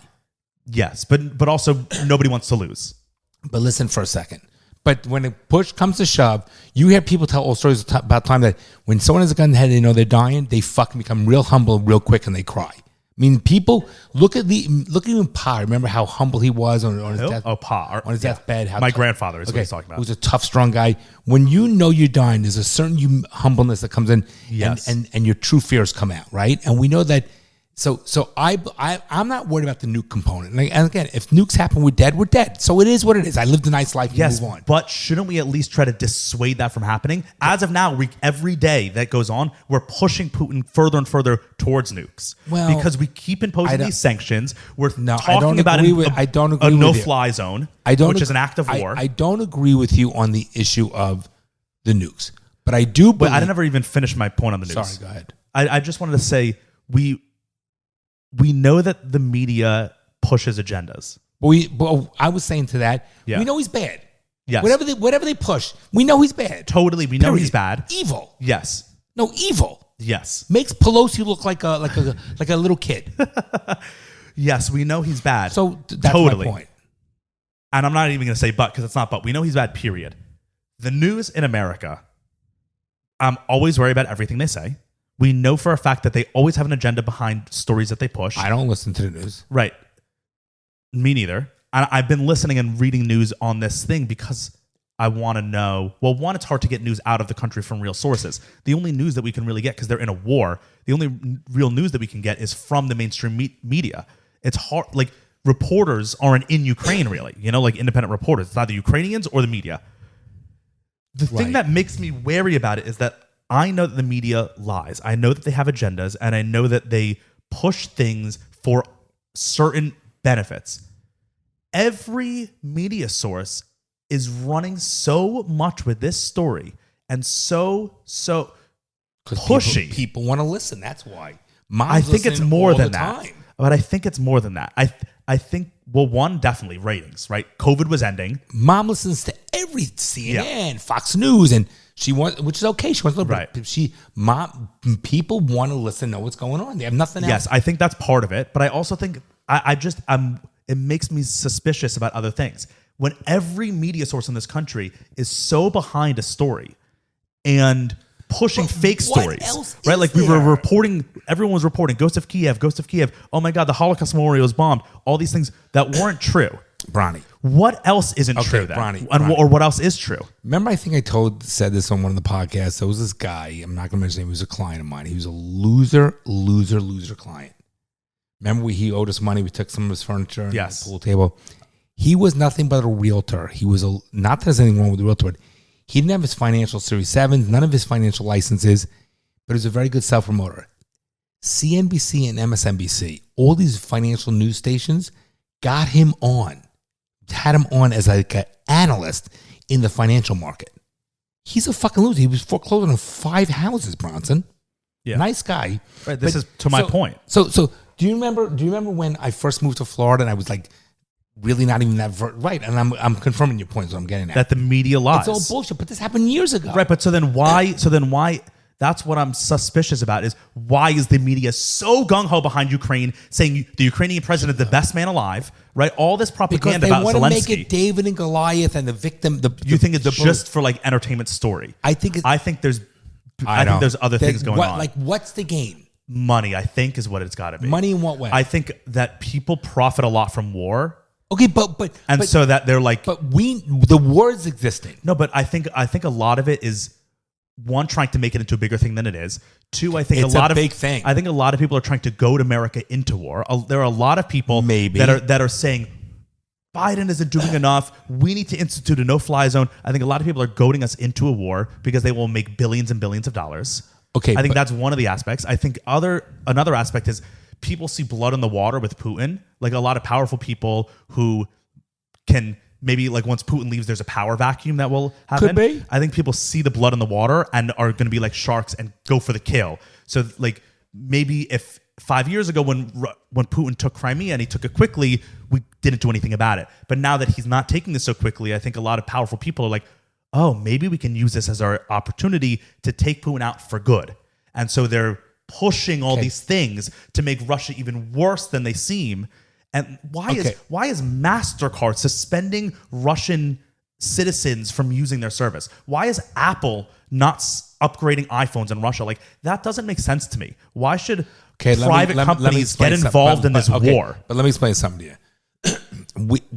Yes, but also nobody wants to lose. But listen for a second. But when it push comes to shove, you hear people tell old stories about time that when someone has a gun in the head, they know they're dying. They fucking become real humble real quick and they cry. I mean, people look at even Pa. Remember how humble he was on his death? Oh, Pa. On his deathbed. My grandfather is what he's talking about. He was a tough, strong guy. When you know you're dying, there's a certain humbleness that comes in, Yes. and your true fears come out, right? And we know that. So I'm not worried about the nuke component. And again, if nukes happen, we're dead. We're dead. So it is what it is. I lived a nice life. And Yes, move on. but shouldn't we at least try to dissuade that from happening? As of now, every day that goes on, we're pushing Putin further and further towards nukes. Well, because we keep imposing these sanctions. We're I talking don't about agree with- I don't agree a with you. no-fly zone, which is an act of war. I don't agree with you on the issue of the nukes, but I do. But I never even finished my point on the nukes. Sorry, go ahead. I just wanted to say we know that the media pushes agendas. But I was saying to that, Yeah. we know he's bad. Yes. Whatever they push, we know he's bad. Totally, we know Period. he's bad. Evil. Yes. No, evil. Yes. Makes Pelosi look like a little kid. Yes, we know he's bad. So that's Totally. my point. And I'm not even going to say but because it's not but. We know he's bad, period. The news in America, I'm always worried about everything they say. We know for a fact that they always have an agenda behind stories that they push. I don't listen to the news. Right. Me neither. And I've been listening and reading news on this thing because I want to know. Well, one, it's hard to get news out of the country from real sources. The only news that we can really get, because they're in a war, the only real news that we can get is from the mainstream media. It's hard. Like, reporters aren't in Ukraine, really. Like independent reporters. It's either Ukrainians or the media. The thing that makes me wary about it is that I know that the media lies. I know that they have agendas, and I know that they push things for certain benefits. Every media source is running so much with this story and so pushy. People want to listen. That's why. I think it's more than that. But I think it's more than that. I think, well, one, definitely ratings, right? COVID was ending. Mom listens to every CNN, Fox News, and she wants, which is okay. She wants to listen. People want to listen, know what's going on. They have nothing else. Yes, I think that's part of it. But I also think it makes me suspicious about other things. When every media source in this country is so behind a story and pushing fake stories, right? Like we were reporting, everyone was reporting Ghost of Kiev. Oh my God, the Holocaust Memorial was bombed. All these things that weren't true. Bronny. What else isn't true then? Bronny. Or what else is true? Remember, I think I said this on one of the podcasts. There was this guy, I'm not going to mention his name, he was a client of mine. He was a loser client. Remember, he owed us money. We took some of his furniture and the pool table. He was nothing but a realtor. He was not that there's anything wrong with the realtor, but he didn't have his financial Series 7s, none of his financial licenses, but he was a very good self-promoter. CNBC and MSNBC, all these financial news stations got him on, had him on as like an analyst in the financial market. He's a fucking loser. He was foreclosing on 5 houses, Bronson. Yeah. Nice guy. Right. This is to my point. So do you remember when I first moved to Florida and I was like really not even that right? And I'm confirming your point, so I'm getting at. That the media lies. It's all bullshit, but this happened years ago. Right, but so then why that's what I'm suspicious about is why is the media so gung-ho behind Ukraine saying the Ukrainian president is the best man alive, right? All this propaganda about Zelensky. Because they want to make it David and Goliath and the victim. You think it's just for like entertainment story? I think there's other things going on. Like, what's the game? Money, I think, is what it's got to be. Money in what way? I think that people profit a lot from war. Okay, but so that they're like, the war is existing. No, but I think a lot of it is one, trying to make it into a bigger thing than it is. Two, I think it's a big thing. I think a lot of people are trying to goad America into war. There are a lot of people that are saying Biden isn't doing enough. We need to institute a no-fly zone. I think a lot of people are goading us into a war because they will make billions and billions of dollars. Okay, I think that's one of the aspects. I think another aspect is people see blood in the water with Putin. Like a lot of powerful people who can maybe like once Putin leaves, there's a power vacuum that will happen. Could be. I think people see the blood in the water and are going to be like sharks and go for the kill. So like maybe if 5 years ago when Putin took Crimea and he took it quickly, we didn't do anything about it. But now that he's not taking this so quickly, I think a lot of powerful people are like, oh, maybe we can use this as our opportunity to take Putin out for good. And so they're pushing all these things to make Russia even worse than they seem. And why is MasterCard suspending Russian citizens from using their service? Why is Apple not upgrading iPhones in Russia? Like, that doesn't make sense to me. Why should private companies get involved in this war? But let me explain something to you.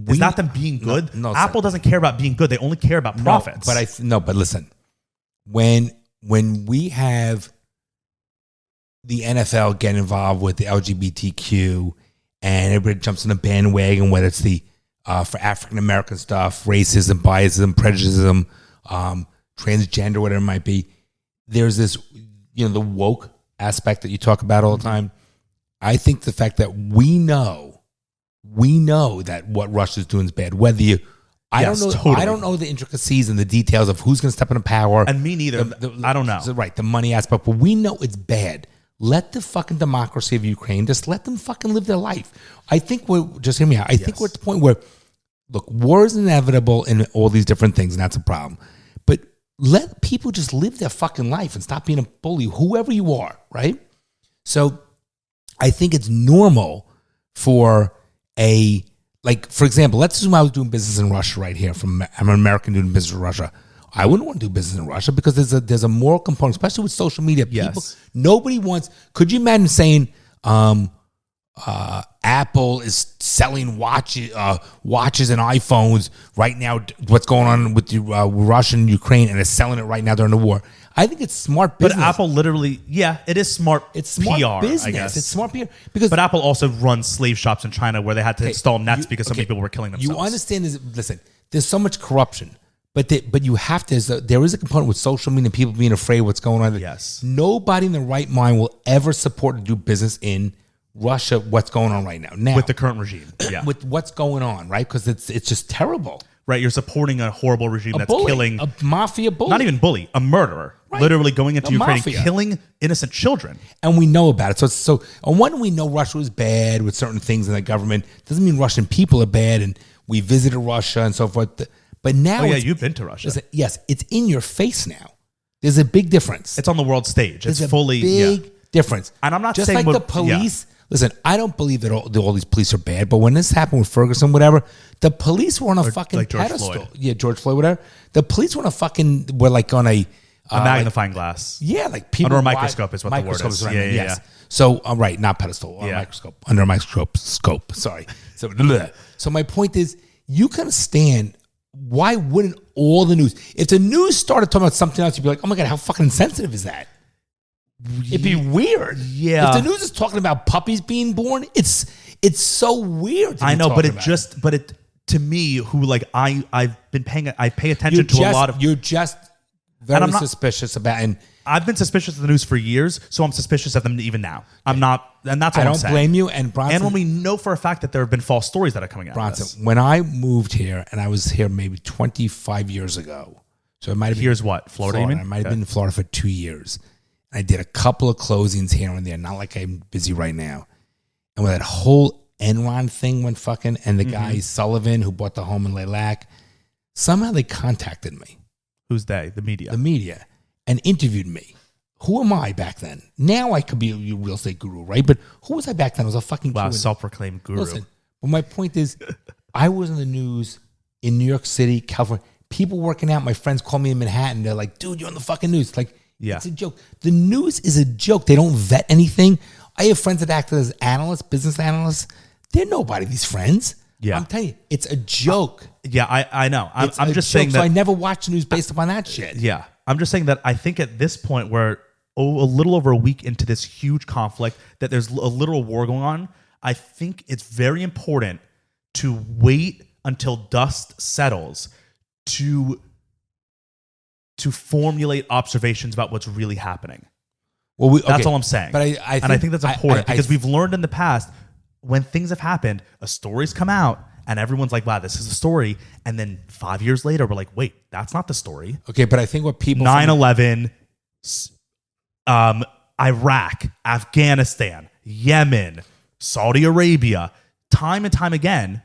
Is that them being good? No, Apple doesn't care about being good. They only care about profits. But listen, when we have the NFL get involved with the LGBTQ and everybody jumps on the bandwagon, whether it's the for African American stuff, racism, biasism, prejudice, transgender, whatever it might be, there's this, the woke aspect that you talk about all the time. I think the fact that we know that what Russia's doing is bad. Whether you, I don't know the intricacies and the details of who's going to step into power. And me neither. I don't know. Right, the money aspect, but we know it's bad. Let the fucking democracy of Ukraine, just let them fucking live their life. I think just hear me out. I think we're at the point where, look, war is inevitable in all these different things, and that's a problem. But let people just live their fucking life and stop being a bully, whoever you are, right? So I think it's normal for for example, let's assume I was doing business in Russia right here. I'm an American doing business in Russia. I wouldn't want to do business in Russia because there's a moral component, especially with social media. People, nobody wants. Could you imagine saying Apple is selling watches and iPhones right now? What's going on with Russia and Ukraine, and is selling it right now during the war? I think it's smart business. But Apple literally, it is smart. It's smart PR, business. I guess. It's smart PR but Apple also runs slave shops in China where they had to install nets because so many people were killing themselves. You understand this? Listen, there's so much corruption, but you have to. There is a component with social media and people being afraid of what's going on. Yes. Nobody in their right mind will ever support to do business in Russia. What's going on right now? With the current regime, with what's going on, right? Because it's just terrible. Right, you're supporting a horrible regime that's killing a mafia bully, not even bully, a murderer, literally going into Ukraine mafia. and killing innocent children. And we know about it. So on one, we know Russia was bad with certain things in the government. Doesn't mean Russian people are bad, and we visited Russia and so forth. But now, you've been to Russia. Yes, it's in your face now. There's a big difference. It's on the world stage. It's fully big difference. And I'm not just saying like the police. Listen, I don't believe that all these police are bad, but when this happened with Ferguson, whatever, the police were on a fucking pedestal. Floyd. Yeah, George Floyd, whatever. The police were like on a magnifying glass. Yeah, like people under a microscope is what the word is. Yeah. So, right, not pedestal, on a microscope, under a microscope. Sorry. So my point is, you can understand why wouldn't all the news? If the news started talking about something else, you'd be like, oh my god, how fucking insensitive is that? It'd be weird. Yeah. If the news is talking about puppies being born, it's so weird. I know, but to me, who I pay attention to a lot of. You're just very suspicious about, and I've been suspicious of the news for years, so I'm suspicious of them even now. I'm not, and that's all I'm saying. I don't blame you. And Bronson, and when we know for a fact that there have been false stories that are coming out. Bronson, when I moved here, and I was here maybe 25 years ago, so it might have been. Here's what Florida. You mean? I might have been in Florida for 2 years. I did a couple of closings here and there, not like I'm busy right now. And when that whole Enron thing went fucking, and the guy Sullivan who bought the home in Lilac, somehow they contacted me. Who's they? The media. The media. And interviewed me. Who am I back then? Now I could be a real estate guru, right? But who was I back then? I was a fucking self-proclaimed guru. Listen, but my point is, I was in the news in New York City, California. People working out, my friends call me in Manhattan. They're like, dude, you're on the fucking news. Like, it's a joke. The news is a joke. They don't vet anything. I have friends that act as analysts, business analysts. They're nobody, these friends. Yeah. I'm telling you, it's a joke. Yeah, I know. I'm just saying that. So I never watch the news based upon that shit. Yeah. I'm just saying that I think at this point we're a little over a week into this huge conflict, that there's a literal war going on. I think it's very important to wait until dust settles to formulate observations about what's really happening. Well, that's all I'm saying. But I think that's important because we've learned in the past when things have happened, a story's come out and everyone's like, wow, this is a story. And then 5 years later, we're like, wait, that's not the story. Okay, but I think what people... 9/11, Iraq, Afghanistan, Yemen, Saudi Arabia, time and time again,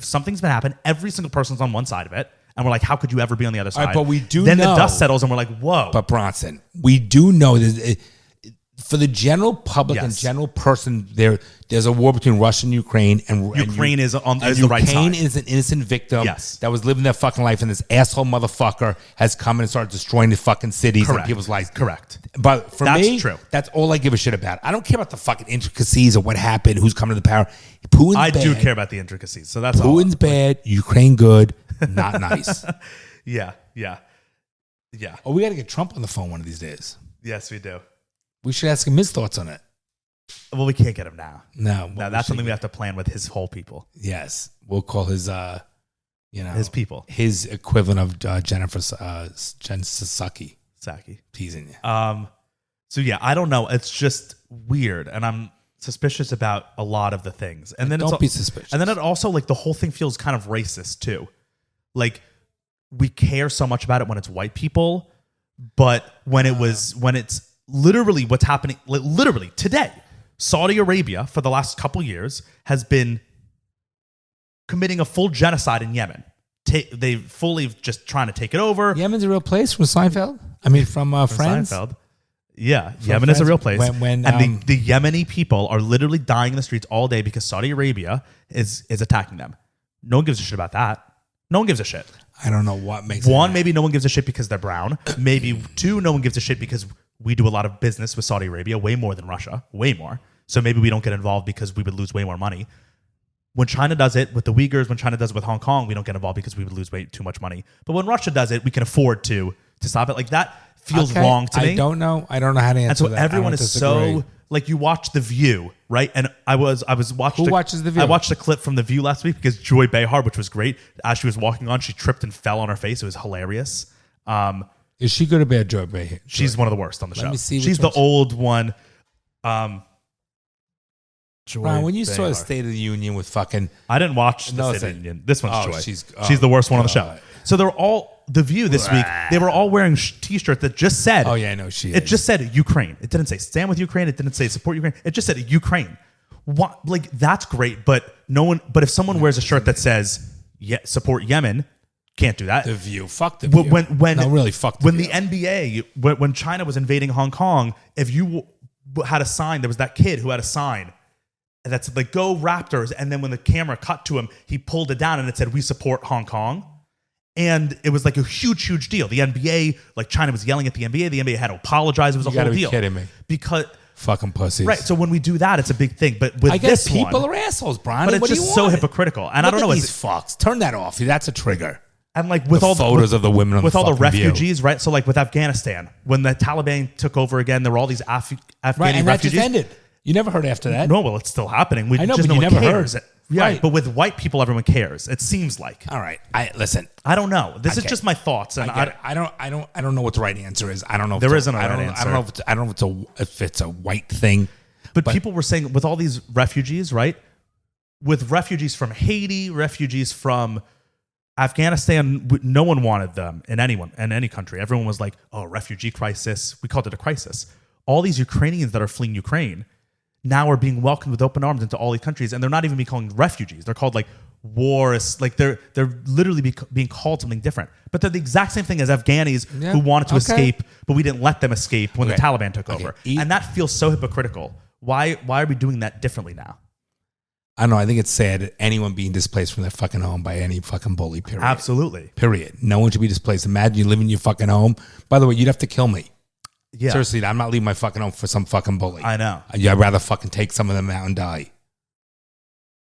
something's been happening. Every single person's on one side of it. And we're like, how could you ever be on the other side? Right, but we do then know... the dust settles and we're like, whoa. But Bronson, we do know that for the general public and Yes. general person, there's a war between Russia and Ukraine, and Ukraine is on and the right Ukraine side. is an innocent victim Yes. that was living their fucking life, and this asshole motherfucker has come and started destroying the fucking cities and people's lives. Correct. But for That's me, true. that's all I give a shit about. I don't care about the fucking intricacies of what happened, who's coming to the power. Putin's I bad. do care about the intricacies. So that's all. Putin's bad. Ukraine good. Not nice. Yeah. Oh, we got to get Trump on the phone one of these days. Yes, we do. We should ask him his thoughts on it. Well, we can't get him now. No, No, that's something we have to plan with his whole people. Yes, we'll call his, His people. his equivalent of Jen Psaki. Saki. Teasing you. So yeah, I don't know. It's just weird, and I'm suspicious about a lot of the things. And then Don't be suspicious. And then it also like the whole thing feels kind of racist too. Like we care so much about it when it's white people, but when it's literally what's happening, literally today, Saudi Arabia for the last couple years has been committing a full genocide in Yemen. They fully just trying to take it over. Yemen's a real place from Seinfeld? I mean, from Friends? Seinfeld. Yeah, Yemen is a real place. When, and the Yemeni people are literally dying in the streets all day because Saudi Arabia is attacking them. No one gives a shit about that. No one gives a shit. I don't know what makes One, maybe no one gives a shit because they're brown. Maybe two, no one gives a shit because we do a lot of business with Saudi Arabia, way more than Russia, way more. So maybe we don't get involved because we would lose way more money. When China does it with the Uyghurs, when China does it with Hong Kong, we don't get involved because we would lose way too much money. But when Russia does it, we can afford to stop it. Like that feels wrong to me. I don't know how to answer And so that. everyone is disagree. so like you watch The View, right? And I was watching. Who watches The View? I watched a clip from The View last week because Joy Behar, which was great, as she was walking on, she tripped and fell on her face. It was hilarious. Is she good or bad, Joy Behar? She's one of the worst on the show. me see She's which the one old one. Joy Brian, when you saw Behar. the State of the Union with fucking... I didn't watch the No, State of it's- the Union. This one's Oh, Joy. she's- She's the worst one on the show. God. So they're all The View this week. They were all wearing T-shirts that just said. Oh, yeah, I know she is. It just said Ukraine. It didn't say stand with Ukraine. It didn't say support Ukraine. It just said Ukraine. What? Like that's great, but no one. But if someone wears a shirt that says support Yemen, can't do that. The View. Fuck The View. No, really, fuck The View. The NBA, when China was invading Hong Kong, if you had a sign, there was that kid who had a sign that said like "Go Raptors," and then when the camera cut to him, he pulled it down and it said "We support Hong Kong." And it was like a huge deal. The NBA, like China was yelling at the NBA. The NBA had to apologize. It was a whole gotta be deal. kidding me. Because Fucking pussies. right, so when we do that, it's a big thing. But with I guess this people one, are assholes, Brian. but it's What do just you so want? hypocritical. And Look I don't know. at these It's, fucks. Turn that off. That's a trigger. and like with The all photos of the women on with the all the fucking View. refugees, right? So like with Afghanistan, when the Taliban took over again, there were all these Afghani Right, and that refugees. just ended. You never heard after that? No, well, it's still happening. We I know, just but no you one never cares. heard. Yeah, Right. but with white people, everyone cares. It seems like. All right. Listen. I don't know. This is Okay. just my thoughts, and I don't know what the right answer is. I don't know. If There it's isn't a I don't right know- answer. I don't know if it's a white thing. But people were saying with all these refugees, right? With refugees from Haiti, refugees from Afghanistan, no one wanted them in any country. Everyone was like, "Oh, refugee crisis." We called it a crisis. All these Ukrainians that are fleeing Ukraine now are being welcomed with open arms into all these countries, and they're not even being called refugees. They're called like wars. Like they're literally being called something different. But they're the exact same thing as Afghanis Yeah, who wanted to okay. escape, but we didn't let them escape when the Okay. Taliban took Okay. over. And that feels so hypocritical. Why are we doing that differently now? I don't know. I think it's sad anyone being displaced from their fucking home by any fucking bully, period. Absolutely. Period. No one should be displaced. Imagine you live in your fucking home. By the way, you'd have to kill me. Yeah. Seriously, I'm not leaving my fucking home for some fucking bully. I know. I'd rather fucking take some of them out and die.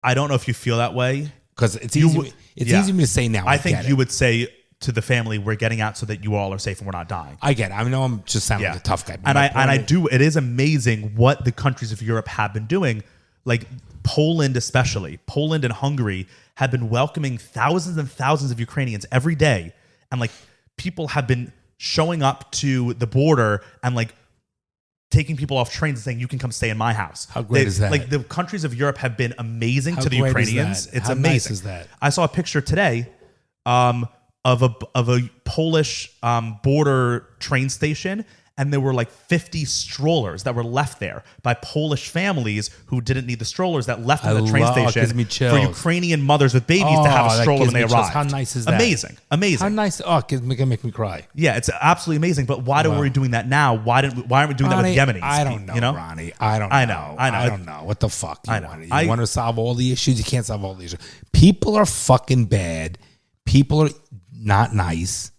I don't know if you feel that way. Because it's You easy. would- It's yeah. easy for me to say now. I think get you it. would say to the family, we're getting out so that you all are safe and we're not dying. I get it. I know I'm just sounding like a tough guy. but And my I point is- do. It is amazing what the countries of Europe have been doing. Like Poland, especially Poland and Hungary have been welcoming thousands and thousands of Ukrainians every day. And like people have been showing up to the border and like taking people off trains and saying, you can come stay in my house. How great is that? Like the countries of Europe have been amazing How to the great is Ukrainians. that? It's How amazing. nice is that? I saw a picture today of a Polish border train station, and there were like 50 strollers that were left there by Polish families who didn't need the strollers that left in the train gives me station chills. for Ukrainian mothers with babies to have a that stroller gives when they me chills. arrived. How nice is that? Amazing. How nice. Oh, it can make me cry. Yeah, it's absolutely amazing. But why are we doing that now? Why aren't we doing Ronnie, that with Yemenis? I don't know, you know? Ronnie. I don't know. I don't know. What the fuck you want? You want to solve all the issues? You can't solve all the issues. People are fucking bad. People are not nice.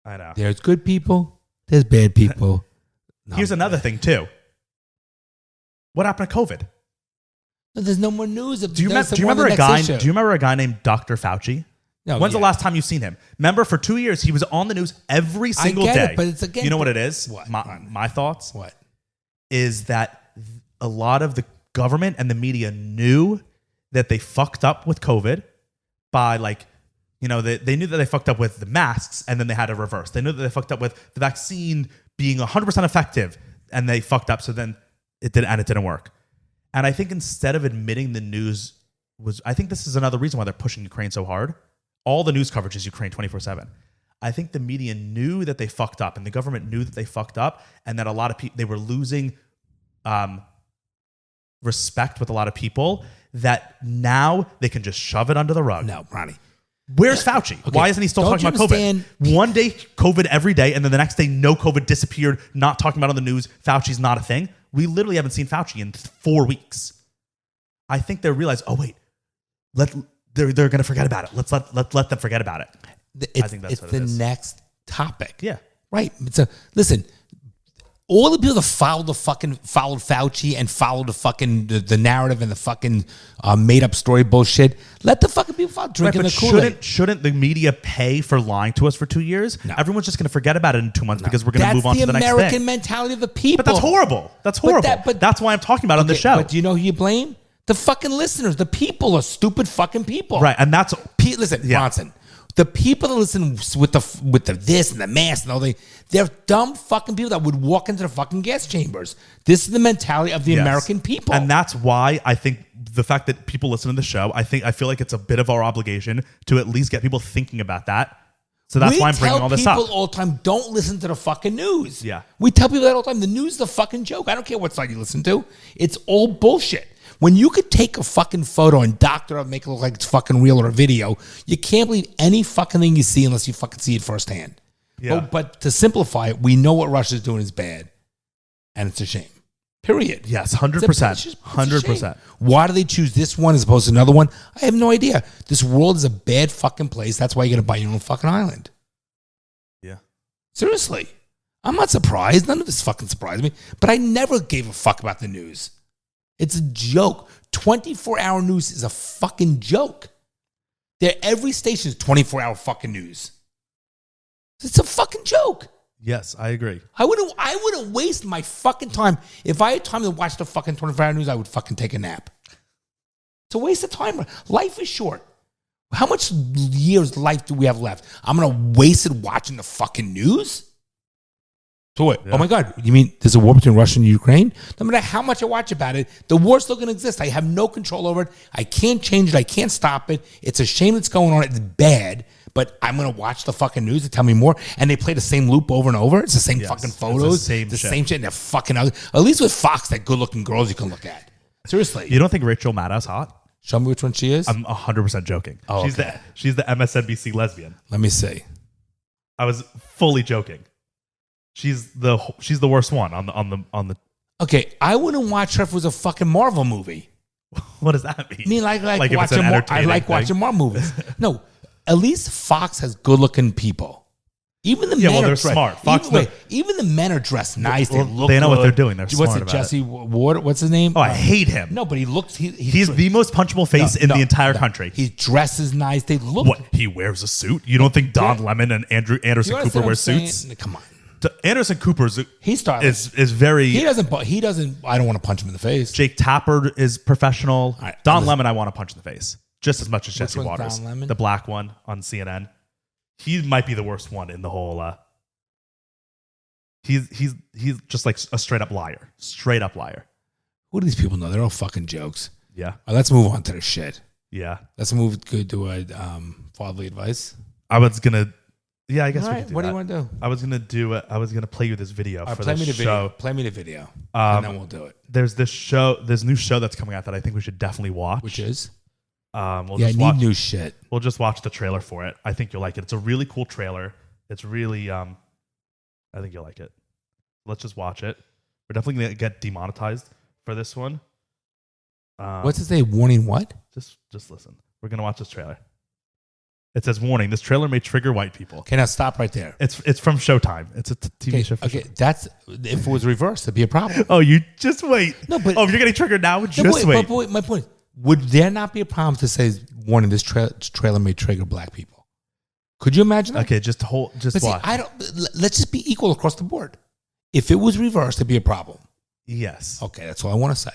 I know. There's good people. There's bad people. Here's another thing, too. What happened to COVID? There's no more news. Do you remember a guy named Dr. Fauci? No, When's the last time you've seen him? Remember, for 2 years, he was on the news every single day. But it's again. You know what it is? What? My thoughts? What? Is that a lot of the government and the media knew that they fucked up with COVID by they knew that they fucked up with the masks and then they had to reverse. They knew that they fucked up with the vaccine being 100% effective and they fucked up. So then it didn't work. And I think instead of admitting the news I think this is another reason why they're pushing Ukraine so hard. All the news coverage is Ukraine 24/7. I think the media knew that they fucked up and the government knew that they fucked up and that a lot of people, they were losing respect with a lot of people, that now they can just shove it under the rug. No, Ronnie. Where's Fauci? Okay. Why isn't he still talking about COVID? One day COVID every day, and then the next day no COVID disappeared, not talking about it on the news. Fauci's not a thing. We literally haven't seen Fauci in 4 weeks. I think they realize, oh wait, they're going to forget about it. Let's let them forget about it. I think that's what it is. The next topic. Yeah, right. Listen. All the people that followed Fauci and followed the narrative and the fucking made up story bullshit. Let the fucking people follow drinking the Kool-Aid. Shouldn't the media pay for lying to us for 2 years? No. Everyone's just going to forget about it in 2 months because we're going to move on to the next thing. That's the American mentality of the people. But that's horrible. That's horrible. But that's why I'm talking about it on the show. But do you know who you blame? The fucking listeners. The people are stupid fucking people. Right, and that's listen, Bronson. The people that listen with the this and the mask and all they're dumb fucking people that would walk into the fucking gas chambers. This is the mentality of the American people. And that's why I think the fact that people listen to the show, I feel like it's a bit of our obligation to at least get people thinking about that. So that's why I'm bringing all this up. We tell people all the time, don't listen to the fucking news. Yeah. We tell people that all the time. The news is a fucking joke. I don't care what side you listen to. It's all bullshit. When you could take a fucking photo and doctor it, make it look like it's fucking real or a video, you can't believe any fucking thing you see unless you fucking see it firsthand. Yeah. But to simplify it, we know what Russia's doing is bad. And it's a shame. Period. Yes, 100%. 100%. Why do they choose this one as opposed to another one? I have no idea. This world is a bad fucking place. That's why you got to buy your own fucking island. Yeah. Seriously. I'm not surprised. None of this fucking surprised me. But I never gave a fuck about the news. It's a joke. 24-hour news is a fucking joke. Every station is 24-hour fucking news. It's a fucking joke. Yes, I agree. I wouldn't waste my fucking time. If I had time to watch the fucking 24-hour news, I would fucking take a nap. It's a waste of time. Life is short. How much years life do we have left? I'm going to waste it watching the fucking news? So what? Yeah. Oh my God, you mean there's a war between Russia and Ukraine? No matter how much I watch about it, the war's still going to exist. I have no control over it. I can't change it. I can't stop it. It's a shame that's going on. It's bad, but I'm going to watch the fucking news to tell me more. And they play the same loop over and over. It's the same fucking photos. It's the same shit. And they're fucking ugly. At least with Fox, they're good-looking girls you can look at. Seriously. You don't think Rachel Maddow's hot? Show me which one she is. I'm 100% joking. Oh, she's the MSNBC lesbian. Let me see. I was fully joking. She's the worst one on the. Okay, I wouldn't watch her if it was a fucking Marvel movie. What does that mean? I mean, like watching Marvel movies. No, at least Fox has good-looking people. Even the men they're smart. Even the men are dressed nice. They know what they're doing. They're smart about it. Jesse Ward? What's his name? Oh, I hate him. No, but he looks. He's the most punchable face in the entire country. He dresses nice. They look. What? He wears a suit. You don't think Don Lemon and Anderson Cooper wear suits? Come on. Anderson Cooper's is very. He doesn't. I don't want to punch him in the face. Jake Tapper is professional. Right, Don Lemon, I want to punch in the face just as much as Jesse Waters, Don Lemon? The black one on CNN. He might be the worst one in the whole. He's just like a straight up liar. Straight up liar. Who do these people know? They're all fucking jokes. Yeah. All right, let's move on to the shit. Yeah. Let's move to fatherly advice. I was gonna Yeah, I guess All we right, could do what do that. you want to do? I was gonna do it. I was gonna play you this video for Play the me the show. video. Play me the video, and then we'll do it. There's new show that's coming out that I think we should definitely watch. Which is? We'll Yeah, I just need watch, new shit. We'll just watch the trailer for it. I think you'll like it. It's a really cool trailer. It's really I think you'll like it. Let's just watch it. We're definitely gonna get demonetized for this one. What's it say? Warning what? Just listen. We're gonna watch this trailer. It says, warning, this trailer may trigger white people. Okay, now stop right there. It's from Showtime. It's a TV show. Okay, that's if it was reversed, it'd be a problem. Oh, you just wait. No, but if you're getting triggered now, No, just wait. But my point: would there not be a problem to say, warning, this trailer may trigger black people? Could you imagine that? Okay, just But watch. see, let's just be equal across the board. If it was reversed, it'd be a problem. Yes. Okay, that's all I want to say.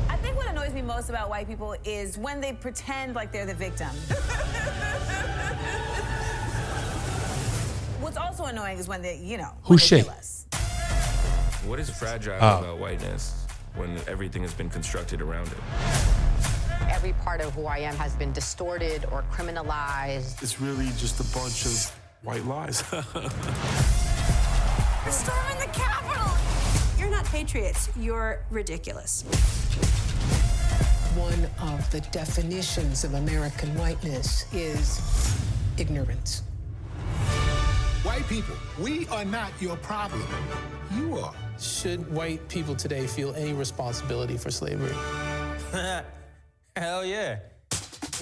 I think what annoys me most about white people is when they pretend like they're the victim. What's also annoying is when they, Who's she? kill us. What is fragile about whiteness when everything has been constructed around it? Every part of who I am has been distorted or criminalized. It's really just a bunch of white lies. We're storming the Capitol. You're not patriots. You're ridiculous. One of the definitions of American whiteness is ignorance. White people, we are not your problem. You are. Should white people today feel any responsibility for slavery? Hell yeah.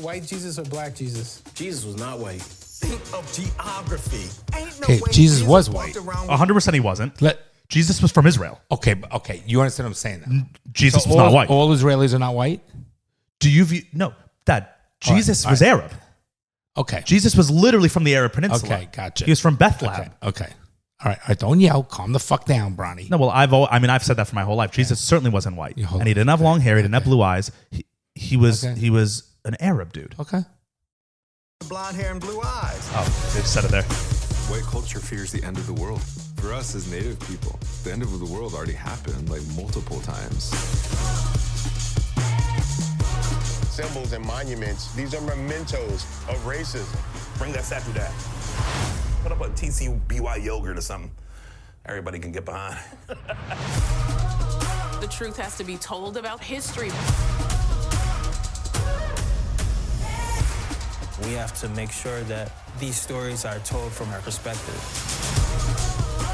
White Jesus or black Jesus? Jesus was not white. Think of geography. Ain't no Okay, way Jesus was white. 100% he wasn't. Jesus was from Israel. Okay, you understand what I'm saying? Now? Jesus So was not white. All Israelis are not white. Do you view? No, Dad. Jesus was Arab. Okay. Jesus was literally from the Arab Peninsula. Okay, gotcha. He was from Bethlehem. Okay. All right. Don't yell. Calm the fuck down, Bronny. No, well, I've said that for my whole life. Jesus certainly wasn't white, and he didn't have long hair. He didn't have blue eyes. He was an Arab dude. Okay. Blonde hair and blue eyes. Oh, they just said it there. White culture fears the end of the world. For us as Native people, the end of the world already happened like multiple times. Symbols and monuments, these are mementos of racism. Bring that statue down. Put up a TCBY yogurt or something. Everybody can get behind. The truth has to be told about history. We have to make sure that these stories are told from our perspective.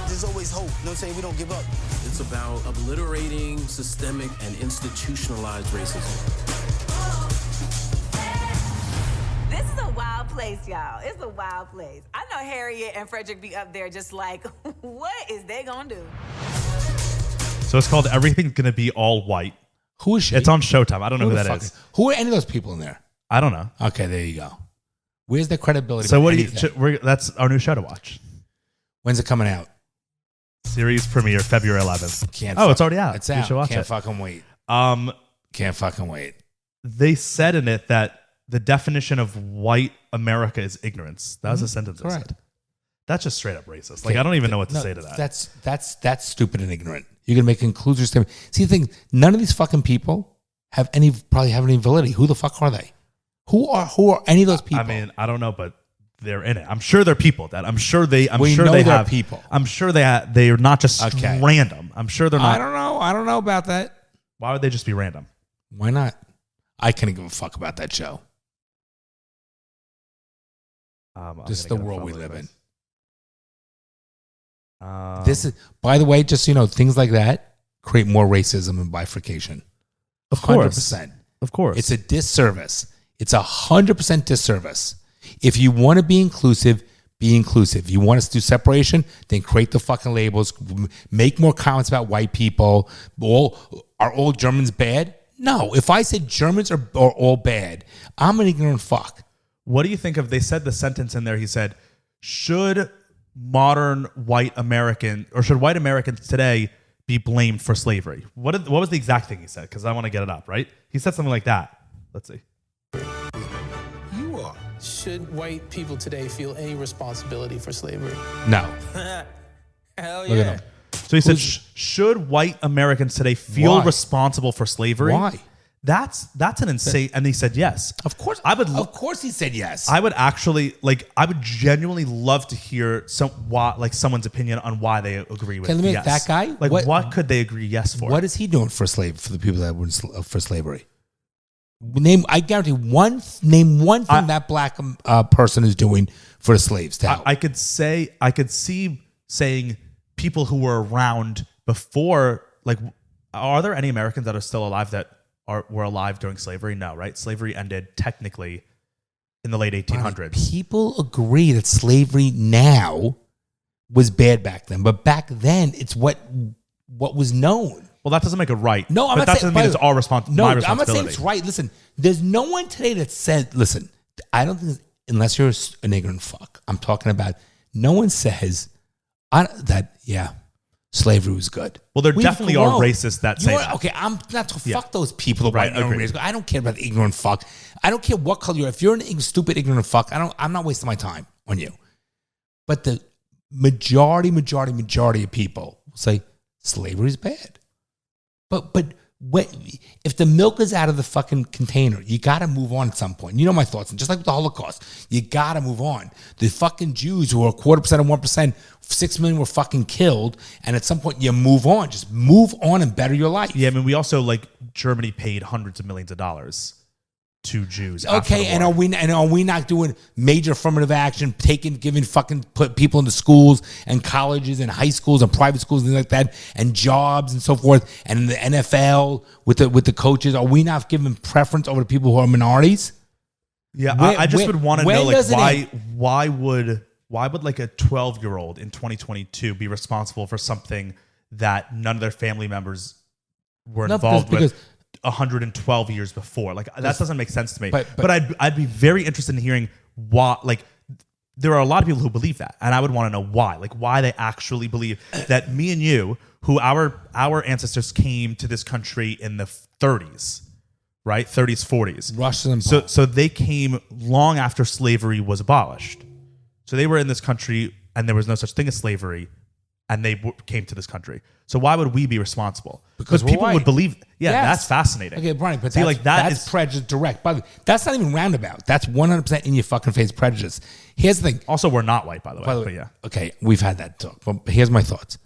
There's always hope. You know what I'm saying? We don't give up. It's about obliterating systemic and institutionalized racism. This is a wild place, y'all. It's a wild place. I know Harriet and Frederick be up there just like, what is they gonna do? So it's called Everything's Gonna Be All White. Who is she? It's on Showtime. I don't know who that is. Who are any of those people in there? I don't know. Okay, there you go. Where's the credibility? So what do you? That's our new show to watch. When's it coming out? Series premiere February 11th. It's already out. It's You out. should watch Can't it. fucking wait. Can't fucking wait. They said in it that the definition of white America is ignorance. That was a sentence they Correct. said. That's just straight up racist. Like I don't even know what to say to that. That's stupid and ignorant. You're gonna make an inclusive statement. See the thing, none of these fucking people probably have any validity. Who the fuck are they? Who are any of those people? I mean, I don't know, but they're in it. I'm sure they're people. I'm sure they they're have people. I'm sure they are not just random. I'm sure they're not. I don't know about that. Why would they just be random? Why not? I couldn't give a fuck about that show. Just the world we live in. This is, by the way, just so you know, things like that create more racism and bifurcation. Of course. 100%. Of course. It's a disservice. It's 100% disservice. If you want to be inclusive, be inclusive. You want us to do separation, then create the fucking labels. Make more comments about white people. Are all Germans bad? No. If I said Germans are all bad, I'm an ignorant fuck. What do you think of? They said the sentence in there. He said, "Should modern white American or should white Americans today be blamed for slavery?" What was the exact thing he said? Because I want to get it up. Right? He said something like that. Let's see. You are. Should white people today feel any responsibility for slavery? No. Hell Look at yeah. him. So he said, "Should white Americans today feel Why? responsible for slavery?" Why? That's an insane. And he said yes. Of course, Of course, he said yes. I would actually I would genuinely love to hear someone's opinion on why they agree with. Let me yes. that guy. Like what could they agree yes for? What is he doing for the people that were for slavery? I guarantee one thing that black person is doing for the slaves. I could see saying people who were around before. Like, are there any Americans that are still alive that were alive during slavery? No, right? Slavery ended technically in the late 1800s. People agree that slavery now was bad back then, but back then it's what was known. Well, that doesn't make it right. No, but that doesn't mean it's my responsibility. I'm not saying it's right. Listen, there's no one today that said, listen, I don't think, unless you're an ignorant fuck, I'm talking about, no one says that, slavery was good. Well, there definitely are racists that say that. Okay, I'm not to fuck those people. Right, I don't care about the ignorant fuck. I don't care what color you're. If you're an stupid ignorant fuck, I'm not wasting my time on you. But the majority of people will say slavery is bad. But if the milk is out of the fucking container, you got to move on at some point. You know my thoughts. And just like with the Holocaust, you got to move on. The fucking Jews who are 0.25% and 1%, 6 million were fucking killed. And at some point, you move on. Just move on and better your life. Yeah, I mean, we also, Germany paid hundreds of millions of dollars to Jews. Okay, and are we not doing major affirmative action, put people into schools and colleges and high schools and private schools and things like that, and jobs and so forth, and the NFL with the coaches? Are we not giving preference over the people who are minorities? Yeah, I just would want to know why would a 12-year-old in 2022 be responsible for something that none of their family members were involved with 112 years before? That doesn't make sense to me. But I'd be very interested in hearing why. There are a lot of people who believe that, and I would want to know why. Why they actually believe that me and you, who our ancestors came to this country in the 30s, right? 30s, 40s. Russians. So they came long after slavery was abolished. So they were in this country, and there was no such thing as slavery, and they came to this country. So why would we be responsible? Because people would believe. Yeah, yes. That's fascinating. Okay, Brian, but that's prejudice direct. By the way, that's not even roundabout. That's 100% in your fucking face prejudice. Here's the thing. Also, we're not white, by the way. But yeah. Okay, we've had that talk. But here's my thoughts.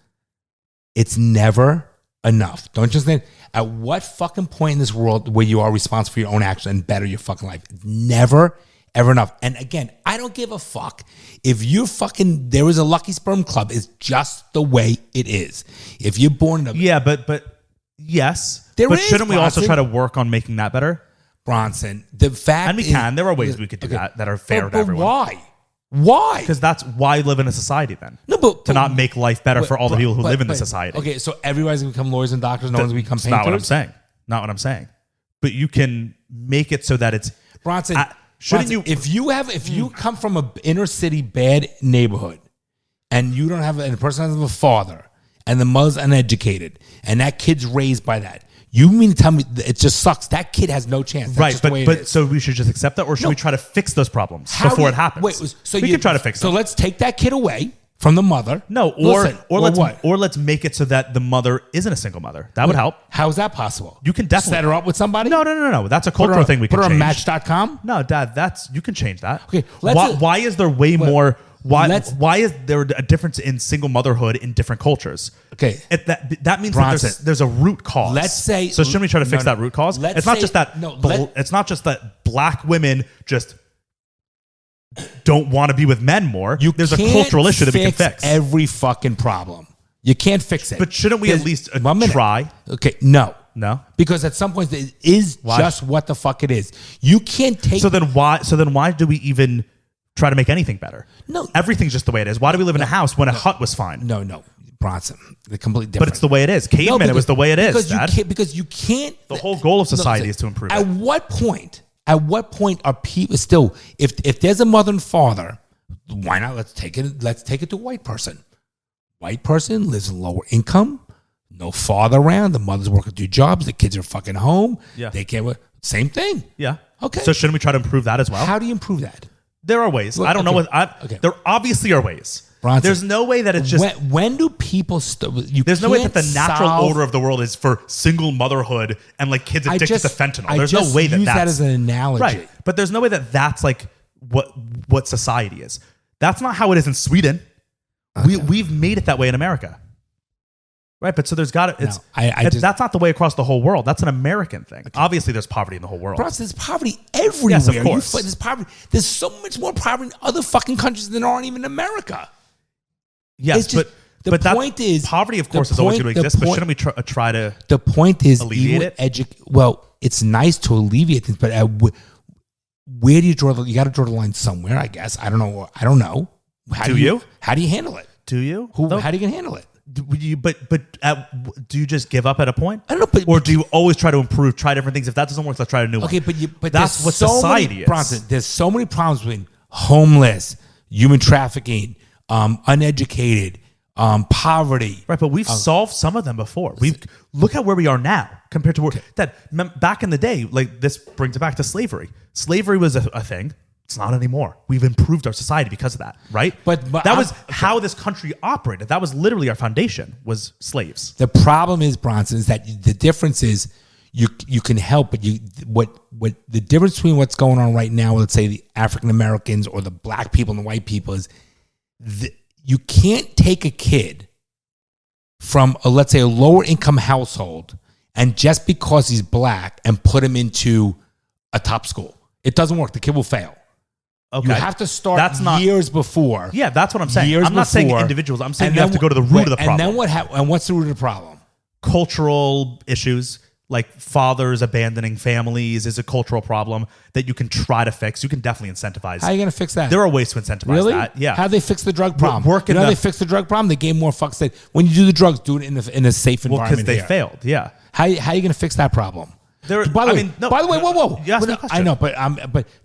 It's never enough. Don't just think. At what fucking point in this world where you are responsible for your own actions and better your fucking life? It's never ever enough. And again, I don't give a fuck if you're fucking. There is a Lucky Sperm Club. It's just the way it is. If you're born in a but yes, but shouldn't we also try to work on making that better, Bronson? The fact, and we can. There are ways we could do that are fair to everyone. Why? Why? Because that's why live in a society then. No, but to not make life better for all the people who live in the society. Okay, so everybody's gonna become lawyers and doctors. No one's gonna become painters. Not what I'm saying. Not what I'm saying. But you can make it so that it's Bronson. Shouldn't you? If you come from an inner city bad neighborhood, and you don't have, and the person doesn't have a father, and the mother's uneducated, and that kid's raised by that, you mean to tell me it just sucks? That kid has no chance. That's right, just the way it is. So we should just accept that, or should we try to fix those problems before it happens? Wait, so we can try to fix them. So let's take that kid away from the mother. No, let's make it so that the mother isn't a single mother. That would help. How is that possible? You can definitely set her up with somebody. No. That's a cultural thing we can change. Put her on Match.com. No, Dad, you can change that. Okay, why is there way more? Why is there a difference in single motherhood in different cultures? Okay, that means that there's a root cause. Let's say. So shouldn't we try to fix that root cause? It's not just that black women just don't want to be with men more. There's a cultural issue that we can fix. Every fucking problem. You can't fix it. But shouldn't we at least try? Okay, no. Because at some point it is just what the fuck it is. You can't take. So then why do we even try to make anything better? No. Everything's just the way it is. Why do we live in a house when a hut was fine? No. Bronson, they're completely different. But it's the way it is. Caveman, it was the way it is, Dad. Because you can't. The whole goal of society is to improve At what point are people still, if there's a mother and father, why not? Let's take it to a white person. White person lives in lower income, no father around, the mother's working 2 jobs, the kids are fucking home. Yeah. They can't, same thing. Yeah. Okay. So shouldn't we try to improve that as well? How do you improve that? There are ways. I don't know what. There obviously are ways. Bronson, There's no way that it's just. When do people? There's no way that the natural order of the world is for single motherhood and like kids addicted to fentanyl. There's no way that use that's that as an analogy, right. But there's no way that that's like what society is. That's not how it is in Sweden. Okay. We've made it that way in America. Right, but so there's got to. That's not the way across the whole world. That's an American thing. Okay. Obviously, there's poverty in the whole world. Bro, there's poverty everywhere. Yes, of course. There's poverty. There's so much more poverty in other fucking countries than there aren't even in America. Yes, just, but the point is poverty. Of course, is always going to exist. But shouldn't we try to? The point is alleviate it. Well, it's nice to alleviate things, but where do you draw the? You got to draw the line somewhere, I guess. I don't know. How do you handle it? Do you? How do you handle it? Do you just give up at a point? I don't know, or do you always try to improve, try different things? If that doesn't work, let's try a new one. Okay, but that's what society is. Bronson, there's so many problems with homeless, human trafficking, uneducated, poverty. Right, but we've solved some of them before. Look at where we are now compared to back in the day. Like this brings it back to slavery. Slavery was a thing. It's not anymore. We've improved our society because of that, right? But that was how this country operated. That was literally our foundation, was slaves. The problem is, Bronson, is that the difference is you can help, but what the difference between what's going on right now, let's say the African Americans or the black people and the white people, is you can't take a kid from let's say a lower income household and just because he's black and put him into a top school. It doesn't work. The kid will fail. Okay. You have to start years before. Yeah, that's what I'm saying. I'm not saying individuals. I'm saying you have to go to the root of the problem. And then and what's the root of the problem? Cultural issues, like fathers abandoning families is a cultural problem that you can try to fix. You can definitely incentivize. How are you going to fix that? There are ways to incentivize that. Yeah. How do they fix the drug problem? How they fix the drug problem? They gave more fucks. That when you do the drugs, do it in a safe environment. Because they failed. Yeah. How are you going to fix that problem? By the way, whoa. You asked me a question. I know, but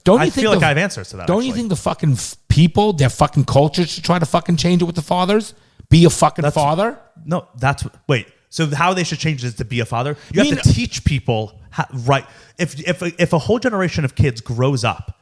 don't you think? I feel like I have answers to that. Don't you think the fucking people, their fucking culture, should try to fucking change it with the fathers? Be a fucking father? No, wait. So how they should change it is to be a father. You have to teach people right. If a whole generation of kids grows up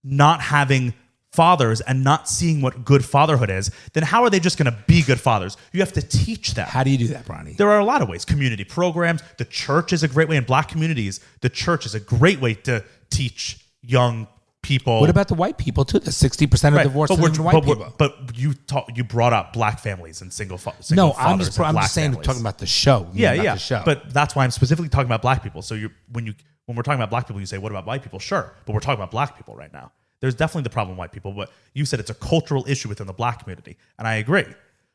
not having fathers and not seeing what good fatherhood is, then how are they just going to be good fathers? You have to teach them. How do you do that, Bronny? There are a lot of ways. Community programs. The church is a great way. In black communities, the church is a great way to teach young people. What about the white people too? The 60% of divorces are white people. But you brought up black families and single fathers. No, I'm just saying we're talking about the show. Yeah. The show. But that's why I'm specifically talking about black people. So when we're talking about black people, you say, what about white people? Sure. But we're talking about black people right now. There's definitely the problem with white people, but you said it's a cultural issue within the black community, and I agree.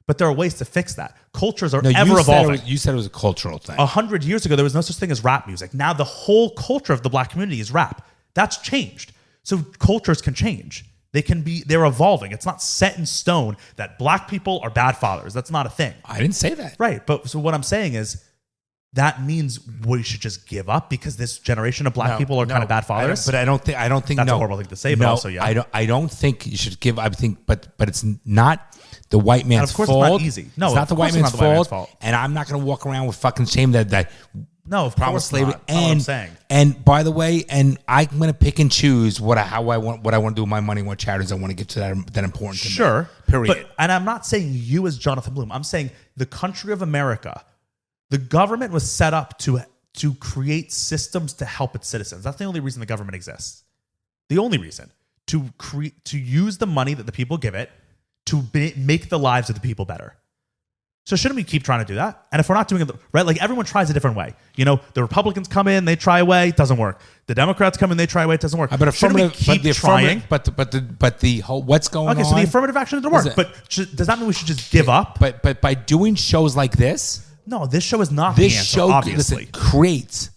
But there are ways to fix that. Cultures are ever evolving. You said it was a cultural thing. 100 years ago, there was no such thing as rap music. Now the whole culture of the black community is rap. That's changed. So cultures can change. They're evolving. It's not set in stone that black people are bad fathers. That's not a thing. I didn't say that. Right. But so what I'm saying is, that means we should just give up because this generation of black people are kind of bad fathers. I don't think that's a horrible thing to say. But also, yeah, I don't think you should give. I think, but it's not the white man's fault. It's not easy. No, it's not the white man's fault. And I'm not going to walk around with fucking shame that. No, of course slavery. Not. And, I'm saying. And by the way, I'm going to pick and choose what I want to do with my money, what charities I want to give to that important to me. Sure. Period. And I'm not saying you as Jonathan Bloom. I'm saying the country of America. The government was set up to create systems to help its citizens. That's the only reason the government exists. The only reason to use the money that the people give it to make the lives of the people better. So shouldn't we keep trying to do that? And if we're not doing it right, like everyone tries a different way. You know, the Republicans come in, they try a way, it doesn't work. The Democrats come in, they try a way, it doesn't work. But shouldn't we keep trying? But the whole what's going on? Okay, so the affirmative action doesn't work. But does that mean we should just give up? But by doing shows like this. No, this show is not the answer, show, obviously. Creates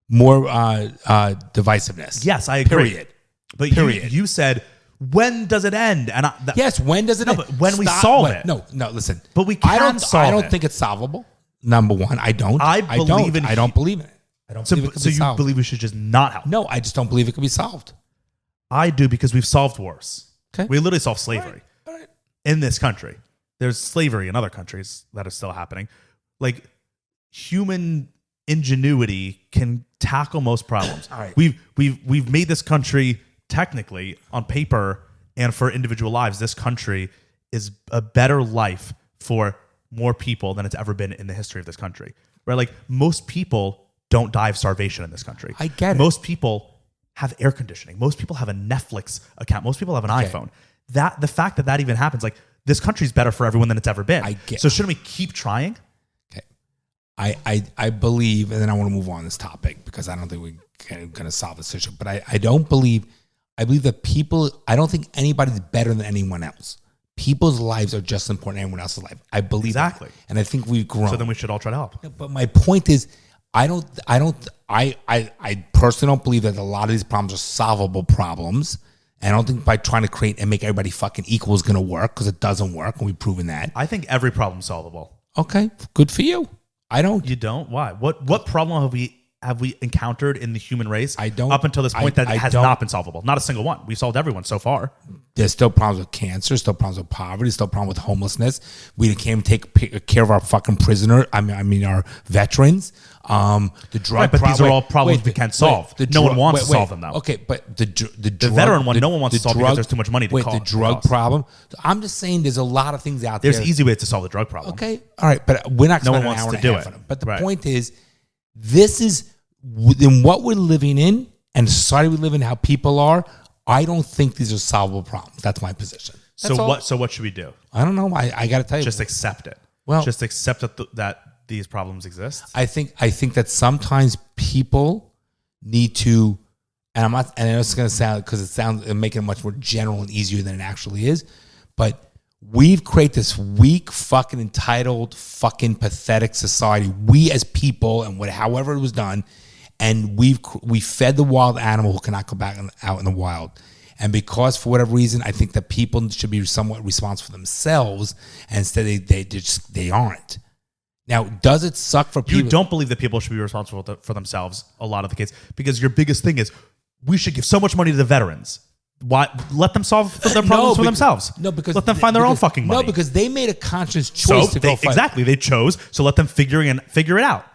more divisiveness. Yes, I agree. Period. But you said, when does it end? And yes, when does it end? But when we solve it. No, listen. But we can solve it. I don't think it's solvable. Number one, I don't. I don't believe in it. I don't believe in it. I don't believe it can be solved. You believe we should just not help? No, I just don't believe it can be solved. I do, because we've solved wars. Okay. We literally solved slavery All right. in this country. There's slavery in other countries that is still happening. Like, human ingenuity can tackle most problems. All right. We've made this country, technically on paper and for individual lives, this country is a better life for more people than it's ever been in the history of this country. Right? Like most people don't die of starvation in this country. I get it. Most people have air conditioning. Most people have a Netflix account. Most people have an iPhone. That the fact that even happens, like this country's better for everyone than it's ever been. So shouldn't we keep trying? Okay. I believe, and then I want to move on this topic because I don't think we're going to solve this issue, but I believe that people, I don't think anybody's better than anyone else. People's lives are just as important as anyone else's life. I believe exactly. That. And I think we've grown. So then we should all try to help. But my point is, I personally don't believe that a lot of these problems are solvable problems. And I don't think by trying to create and make everybody fucking equal is going to work, because it doesn't work, and we've proven that. I think every problem's solvable. Okay, good for you. I don't. You don't? Why? What problem have we encountered in the human race? I don't. Up until this point, that has not been solvable. Not a single one. We've solved everyone so far. There's still problems with cancer, still problems with poverty, still problems with homelessness. We can't take care of our fucking prisoner. I mean our veterans. The drug. Right, but these are all problems we can't solve. No one wants to solve them, though. Okay, but the veteran one, no one wants to solve because there's too much money to cost. The drug problem. I'm just saying, there's a lot of things out there. There's easy ways to solve the drug problem. Okay, all right, but we're not. No one wants to do it. But the point is, this is in what we're living in and the society we live in, how people are. I don't think these are solvable problems. That's my position. So what should we do? I don't know. I got to tell you. Just accept it. Well, just accept that these problems exist. I think that sometimes people need to, and I'm not, and I know it's going to sound, because it's making it much more general and easier than it actually is, but we've created this weak, fucking entitled, fucking pathetic society. We as people, and however it was done, and we fed the wild animal who cannot go back out in the wild. And because for whatever reason, I think that people should be somewhat responsible for themselves, and instead they aren't. Now, does it suck for people? You don't believe that people should be responsible for themselves a lot of the case, because your biggest thing is we should give so much money to the veterans. Why? Let them solve their problems for themselves. No, because let them find their own fucking money. No, because they made a conscious choice to go fight. Exactly, they chose. So let them figure it out.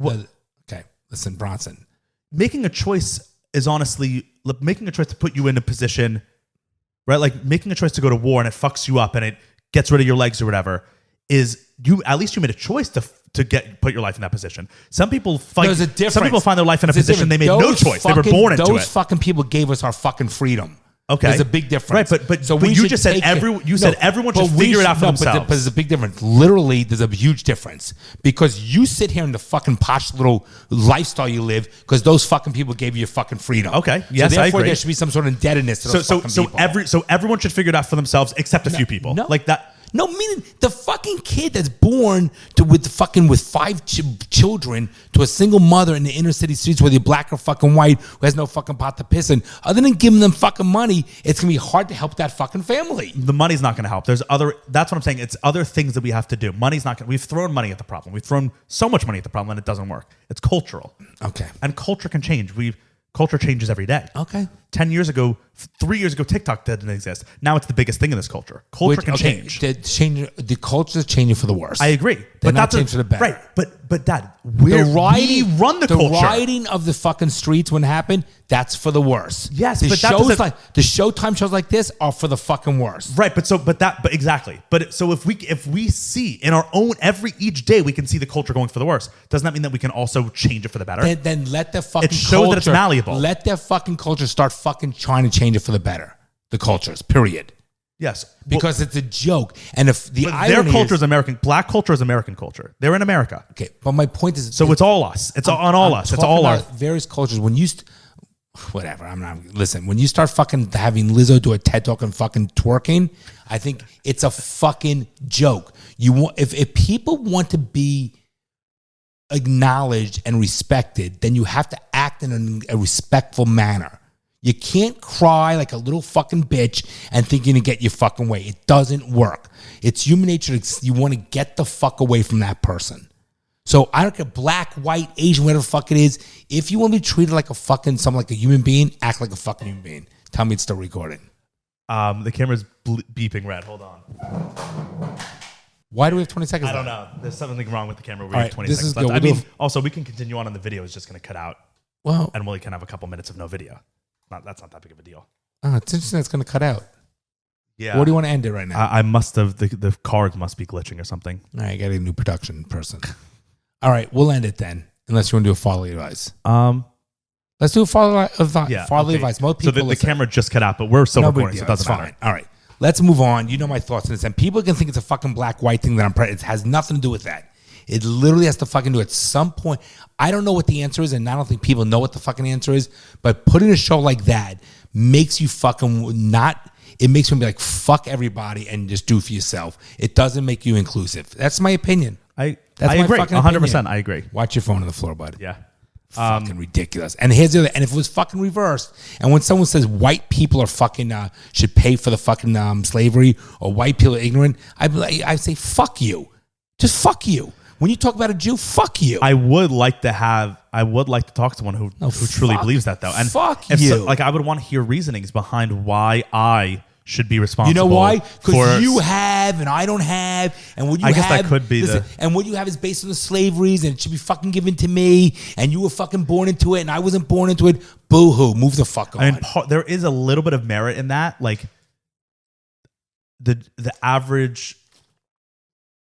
Okay, listen, Bronson. Making a choice is honestly making a choice to put you in a position, right? Like making a choice to go to war and it fucks you up and it gets rid of your legs or whatever. Is you at least you made a choice to put your life in that position. Some people fight. There's a difference. Some people find their life in a position they made no choice. They were born into it. Those fucking people gave us our fucking freedom. Okay, there's a big difference. Right, but you just said everyone should figure it out for themselves. But there's a big difference. Literally, there's a huge difference, because you sit here in the fucking posh little lifestyle you live because those fucking people gave you your fucking freedom. Okay, yes, so therefore I agree. there should be some sort of indebtedness to those fucking people. So everyone should figure it out for themselves, except a few people. No. Like that. No, meaning the fucking kid that's born with 5 children to a single mother in the inner city streets, whether you're black or fucking white, who has no fucking pot to piss in. Other than giving them fucking money, it's gonna be hard to help that fucking family. The money's not gonna help. That's what I'm saying. It's other things that we have to do. Money's not gonna. We've thrown money at the problem. We've thrown so much money at the problem and it doesn't work. It's cultural. Okay. And culture can change. Culture changes every day. Okay. 10 years ago, 3 years ago, TikTok didn't exist. Now it's the biggest thing in this culture. Culture can change. The culture is changing for the worse. I agree. They're not changing for the better. Right. But Dad, we run the culture. The rioting of the fucking streets when it happened, that's for the worse. Yes, the but shows the Showtime shows like this are for the fucking worst. Right, but exactly. But so if we see in our own each day we can see the culture going for the worse, doesn't that mean that we can also change it for the better? Then let the fucking it shows that it's malleable. Let their fucking culture start fucking trying to change it for the better. The cultures, period. Yes, because it's a joke. And if their culture is American, black culture is American culture. They're in America. Okay, but my point is, so it's all us. It's on all us. It's all our various cultures. When you whatever, I'm not listen. When you start fucking having Lizzo do a TED talk and fucking twerking, I think it's a fucking joke. If people want to be acknowledged and respected, then you have to act in a respectful manner. You can't cry like a little fucking bitch and think you're going to get your fucking way. It doesn't work. It's human nature. You want to get the fuck away from that person. So I don't care, black, white, Asian, whatever the fuck it is. If you want to be treated like something like a human being, act like a fucking human being. Tell me it's still recording. The camera's beeping red. Hold on. Why do we have 20 seconds? I don't know. There's something wrong with the camera. We have 20 this seconds is left. good. I mean, also we can continue on, and the video is just going to cut out. Well, and we can have a couple minutes of no video. That's not that big of a deal. It's interesting. It's going to cut out. Yeah. Or do you want to end it right now? I must have, the cards must be glitching or something. All right, got a new production person. All right, we'll end it then. Unless you want to do a fatherly advice. Let's do a fatherly advice. Most people so the camera just cut out, but we're still recording, so it doesn't matter. Fine. All right. Let's move on. You know my thoughts on this. And people can think it's a fucking black-white thing that I'm pregnant. It has nothing to do with that. It literally has to fucking do at some point. I don't know what the answer is, and I don't think people know what the fucking answer is, but putting a show like that makes you fucking not... It makes you be like, fuck everybody and just do for yourself. It doesn't make you inclusive. That's my opinion. I my agree. fucking 100%. opinion. I agree. Watch your phone on the floor, bud. Yeah. Fucking ridiculous. And here's the other. And if it was fucking reversed, and when someone says white people are fucking should pay for the fucking slavery, or white people are ignorant, I say fuck you. Just fuck you. When you talk about a Jew, fuck you. I would like to talk to someone who truly believes that, though. And fuck if you. I would want to hear reasonings behind why I should be responsible. You know why? Because you have and I don't have, and what you I have. guess that could be and what you have is based on the slaveries, and it should be fucking given to me, and you were fucking born into it, and I wasn't born into it. Boo hoo! Move the fuck on. I mean, there is a little bit of merit in that, like the average.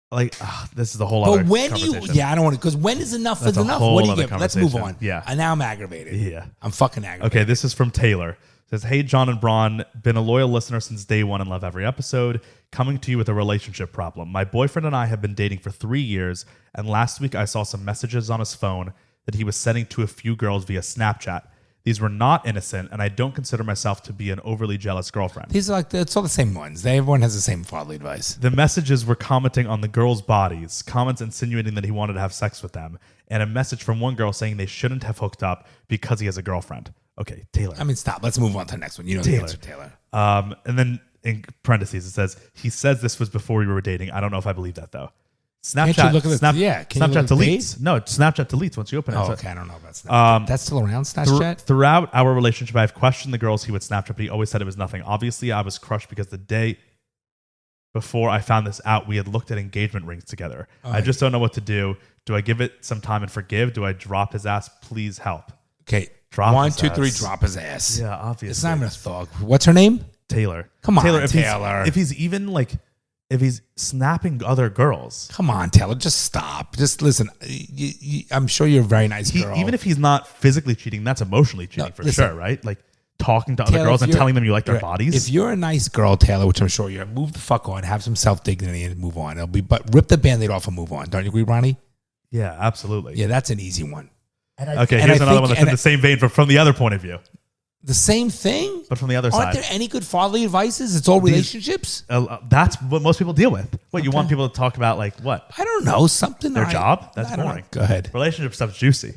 Like this is a whole other But when conversation. I don't want to, because when is enough That's is a enough. whole What do you other get? Let's move on. conversation. Yeah. And now I'm aggravated. Yeah. I'm fucking aggravated. Okay, this is from Taylor. It says, hey, Jon and Bron, been a loyal listener since day one and love every episode. Coming to you with a relationship problem. My boyfriend and I have been dating for 3 years, and last week I saw some messages on his phone that he was sending to a few girls via Snapchat. These were not innocent, and I don't consider myself to be an overly jealous girlfriend. These are it's all the same ones. Everyone has the same fatherly advice. The messages were commenting on the girls' bodies, comments insinuating that he wanted to have sex with them, and a message from one girl saying they shouldn't have hooked up because he has a girlfriend. Okay, Taylor. I mean, stop. Let's move on to the next one. You know the answer, Taylor. And then in parentheses, it says, he says this was before we were dating. I don't know if I believe that, though. Snapchat, Can't you look at Snapchat deletes. No, Snapchat deletes once you open it. Oh, okay, I don't know about Snapchat. That's still around, Snapchat? Throughout our relationship, I've questioned the girls he would Snapchat, but he always said it was nothing. Obviously, I was crushed because the day before I found this out, we had looked at engagement rings together. I just don't know what to do. Do I give it some time and forgive? Do I drop his ass? Please help. Okay, drop 1, his 2, 3, ass. drop his ass. Yeah, obviously. It's not even a thought. What's her name? Taylor. Come on, Taylor. If he's even like... If he's snapping other girls. Come on, Taylor, just stop. Just listen. I'm sure you're a very nice girl. Even if he's not physically cheating, that's emotionally cheating sure, right? Like talking to other girls and telling them you like their bodies. If you're a nice girl, Taylor, which I'm sure you are, move the fuck on, have some self-dignity and move on. But rip the Band-Aid off and move on. Don't you agree, Ronnie? Yeah, absolutely. Yeah, that's an easy one. Okay, here's another one that's in the same vein from the other point of view. The same thing? But from the other side. Aren't there any good fatherly advices? It's all relationships? That's what most people deal with. What, you want people to talk about like what? I don't know. Something. Their job? That's boring. Go ahead. Relationship stuff's juicy.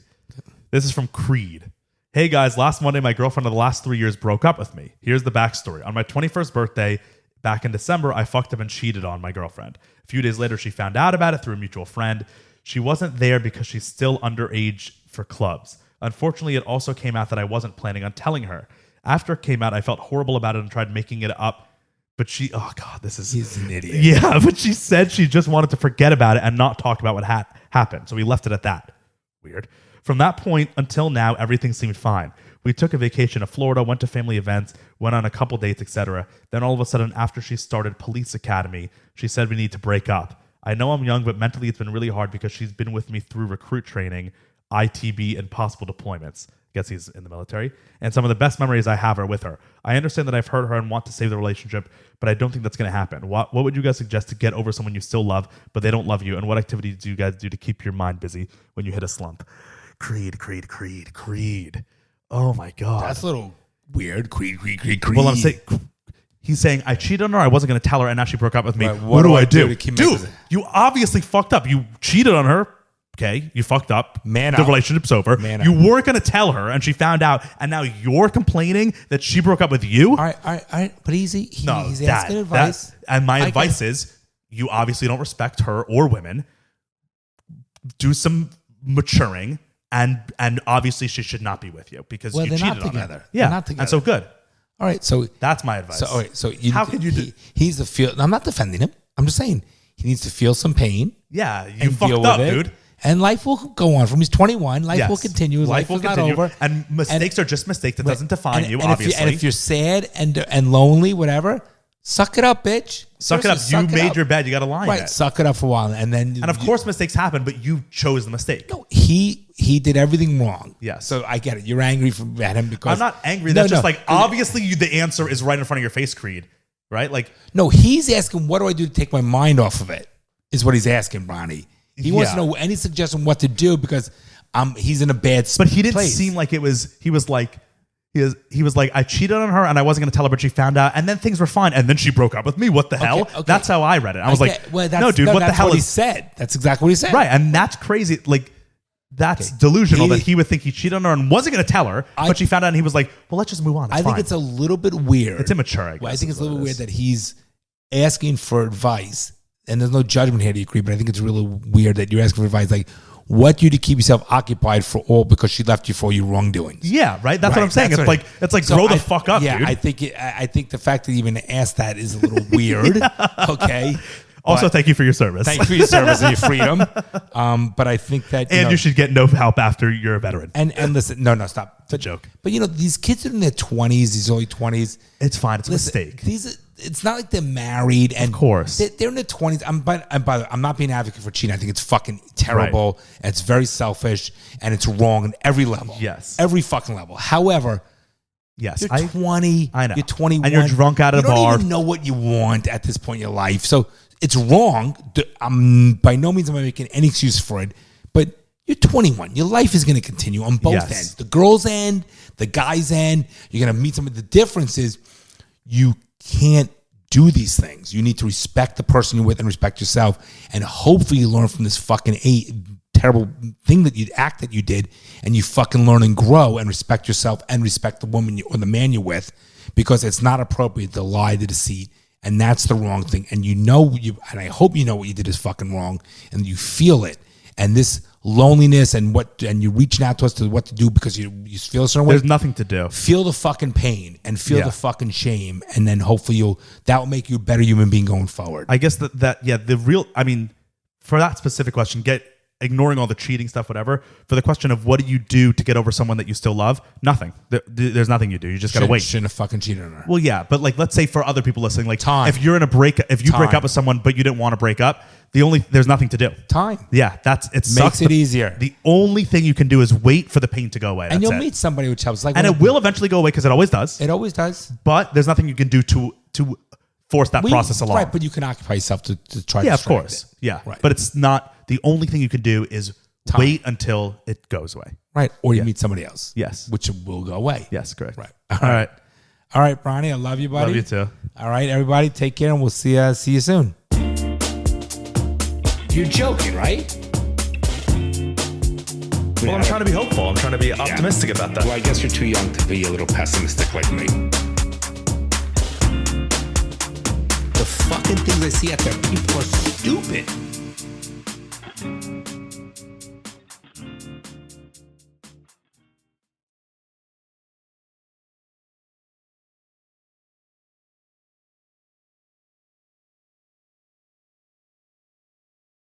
This is from Creed. Hey guys, last Monday, my girlfriend of the last 3 years broke up with me. Here's the backstory. On my 21st birthday, back in December, I fucked up and cheated on my girlfriend. A few days later, she found out about it through a mutual friend. She wasn't there because she's still underage for clubs. Unfortunately, it also came out that I wasn't planning on telling her. After it came out, I felt horrible about it and tried making it up. But he's an idiot. Yeah, but she said she just wanted to forget about it and not talk about what happened. So we left it at that. Weird. From that point until now, everything seemed fine. We took a vacation to Florida, went to family events, went on a couple dates, etc. Then all of a sudden, after she started police academy, she said we need to break up. I know I'm young, but mentally it's been really hard because she's been with me through recruit training, ITB, and possible deployments. Guess he's in the military. And some of the best memories I have are with her. I understand that I've hurt her and want to save the relationship, but I don't think that's going to happen. What would you guys suggest to get over someone you still love, but they don't love you? And what activities do you guys do to keep your mind busy when you hit a slump? Creed. Oh my God. That's a little weird. Creed. Well, he's saying, I cheated on her, I wasn't going to tell her, and now she broke up with me. Right, what do I do? to keep Dude, you obviously fucked up. You cheated on her. Okay, you fucked up. The relationship's over. You weren't going to tell her, and she found out, and now you're complaining that she broke up with you? All right. But he's asking advice. And my advice is, you obviously don't respect her or women. Do some maturing, and obviously she should not be with you because you cheated on her. They're not together. Yeah, They're not together. and so good. All right, so that's my advice. How could you do? He's the feel. I'm not defending him. I'm just saying he needs to feel some pain. Yeah, you fucked up, dude. And life will go on. From he's 21, life will continue. Life is not over. And mistakes are just mistakes. That doesn't define you, obviously. And if you're sad and lonely, whatever, Suck it up, bitch. Suck it up. You made your bed. You got to lie. Right. Suck it up for a while, and then. And of course, mistakes happen, but you chose the mistake. No, he did everything wrong. Yes. So I get it. You're angry at him because I'm not angry. That's just like obviously the answer is right in front of your face, Creed. Right? Like no, he's asking, what do I do to take my mind off of it? Is what he's asking, Bronny. He wants to know any suggestion what to do because he's in a bad spot. But he didn't seem like it was. He was like, I cheated on her and I wasn't going to tell her, but she found out, and then things were fine, and then she broke up with me. What the hell? Okay. That's how I read it. I was like, no, dude, what the hell? He said. That's exactly what he said. Right, and that's crazy. Like, that's delusional that he would think he cheated on her and wasn't going to tell her, but she found out, and he was like, well, let's just move on. I think it's a little bit weird. It's immature, I guess. I think it's a little weird that he's asking for advice, and there's no judgment here to agree, but I think it's really weird that you're asking for advice, like, what do you to keep yourself occupied for all because she left you for all your wrongdoings? Yeah, right. That's what I'm saying. It's like grow the fuck up, dude. I think the fact that you even asked that is a little weird. Okay. Also, thank you for your service. Thank you for your service and your freedom. But I think that you should get no help after you're a veteran. And listen, no, stop. It's a joke. But these kids are in their 20s, these early 20s. It's fine. It's a mistake. It's not like they're married, and of course they're in their 20s. By the way, I'm not being an advocate for cheating. I think it's fucking terrible. Right. And it's very selfish, and it's wrong on every level. Yes, every fucking level. However, yes, you're 20. I know. You're 21, and you're drunk at a bar. You don't even know what you want at this point in your life. So it's wrong. By no means am I making any excuse for it. But you're 21. Your life is going to continue on both ends. The girl's end, the guy's end. You're going to meet someone. The difference is you can't do these things. You need to respect the person you're with and respect yourself. And hopefully you learn from this fucking terrible thing that you did, and you fucking learn and grow and respect yourself and respect the woman or the man you're with, because it's not appropriate to lie, to deceit, and that's the wrong thing. And and I hope you know what you did is fucking wrong, and you feel it. And this loneliness and you reaching out to us to what to do because you feel a certain way. There's nothing to do. Feel the fucking pain and feel the fucking shame, and then hopefully that will make you a better human being going forward. I guess for that specific question, ignoring all the cheating stuff, whatever. For the question of what do you do to get over someone that you still love? Nothing. There's nothing you do. You just gotta wait. Shouldn't have fucking cheated on her. Well, yeah, but like, let's say for other people listening, like, time. If you break up with someone but you didn't want to break up, there's nothing to do. Time. Yeah, makes it easier. The only thing you can do is wait for the pain to go away. And you'll meet somebody which helps. And it will eventually go away because it always does. It always does. But there's nothing you can do to force that process along. Right, but you can occupy yourself to try to. Yeah, of course. It. Yeah, right. But it's not the only thing you can do is wait until it goes away. Right. Or you meet somebody else. Yes. Which will go away. Yes, correct. Right. All right, Bronny, I love you, buddy. Love you too. All right, everybody, take care, and we'll see you soon. You're joking, right? Well, I'm trying to be hopeful. I'm trying to be optimistic about that. Well, I guess you're too young to be a little pessimistic like me. The fucking things I see out there, people are stupid.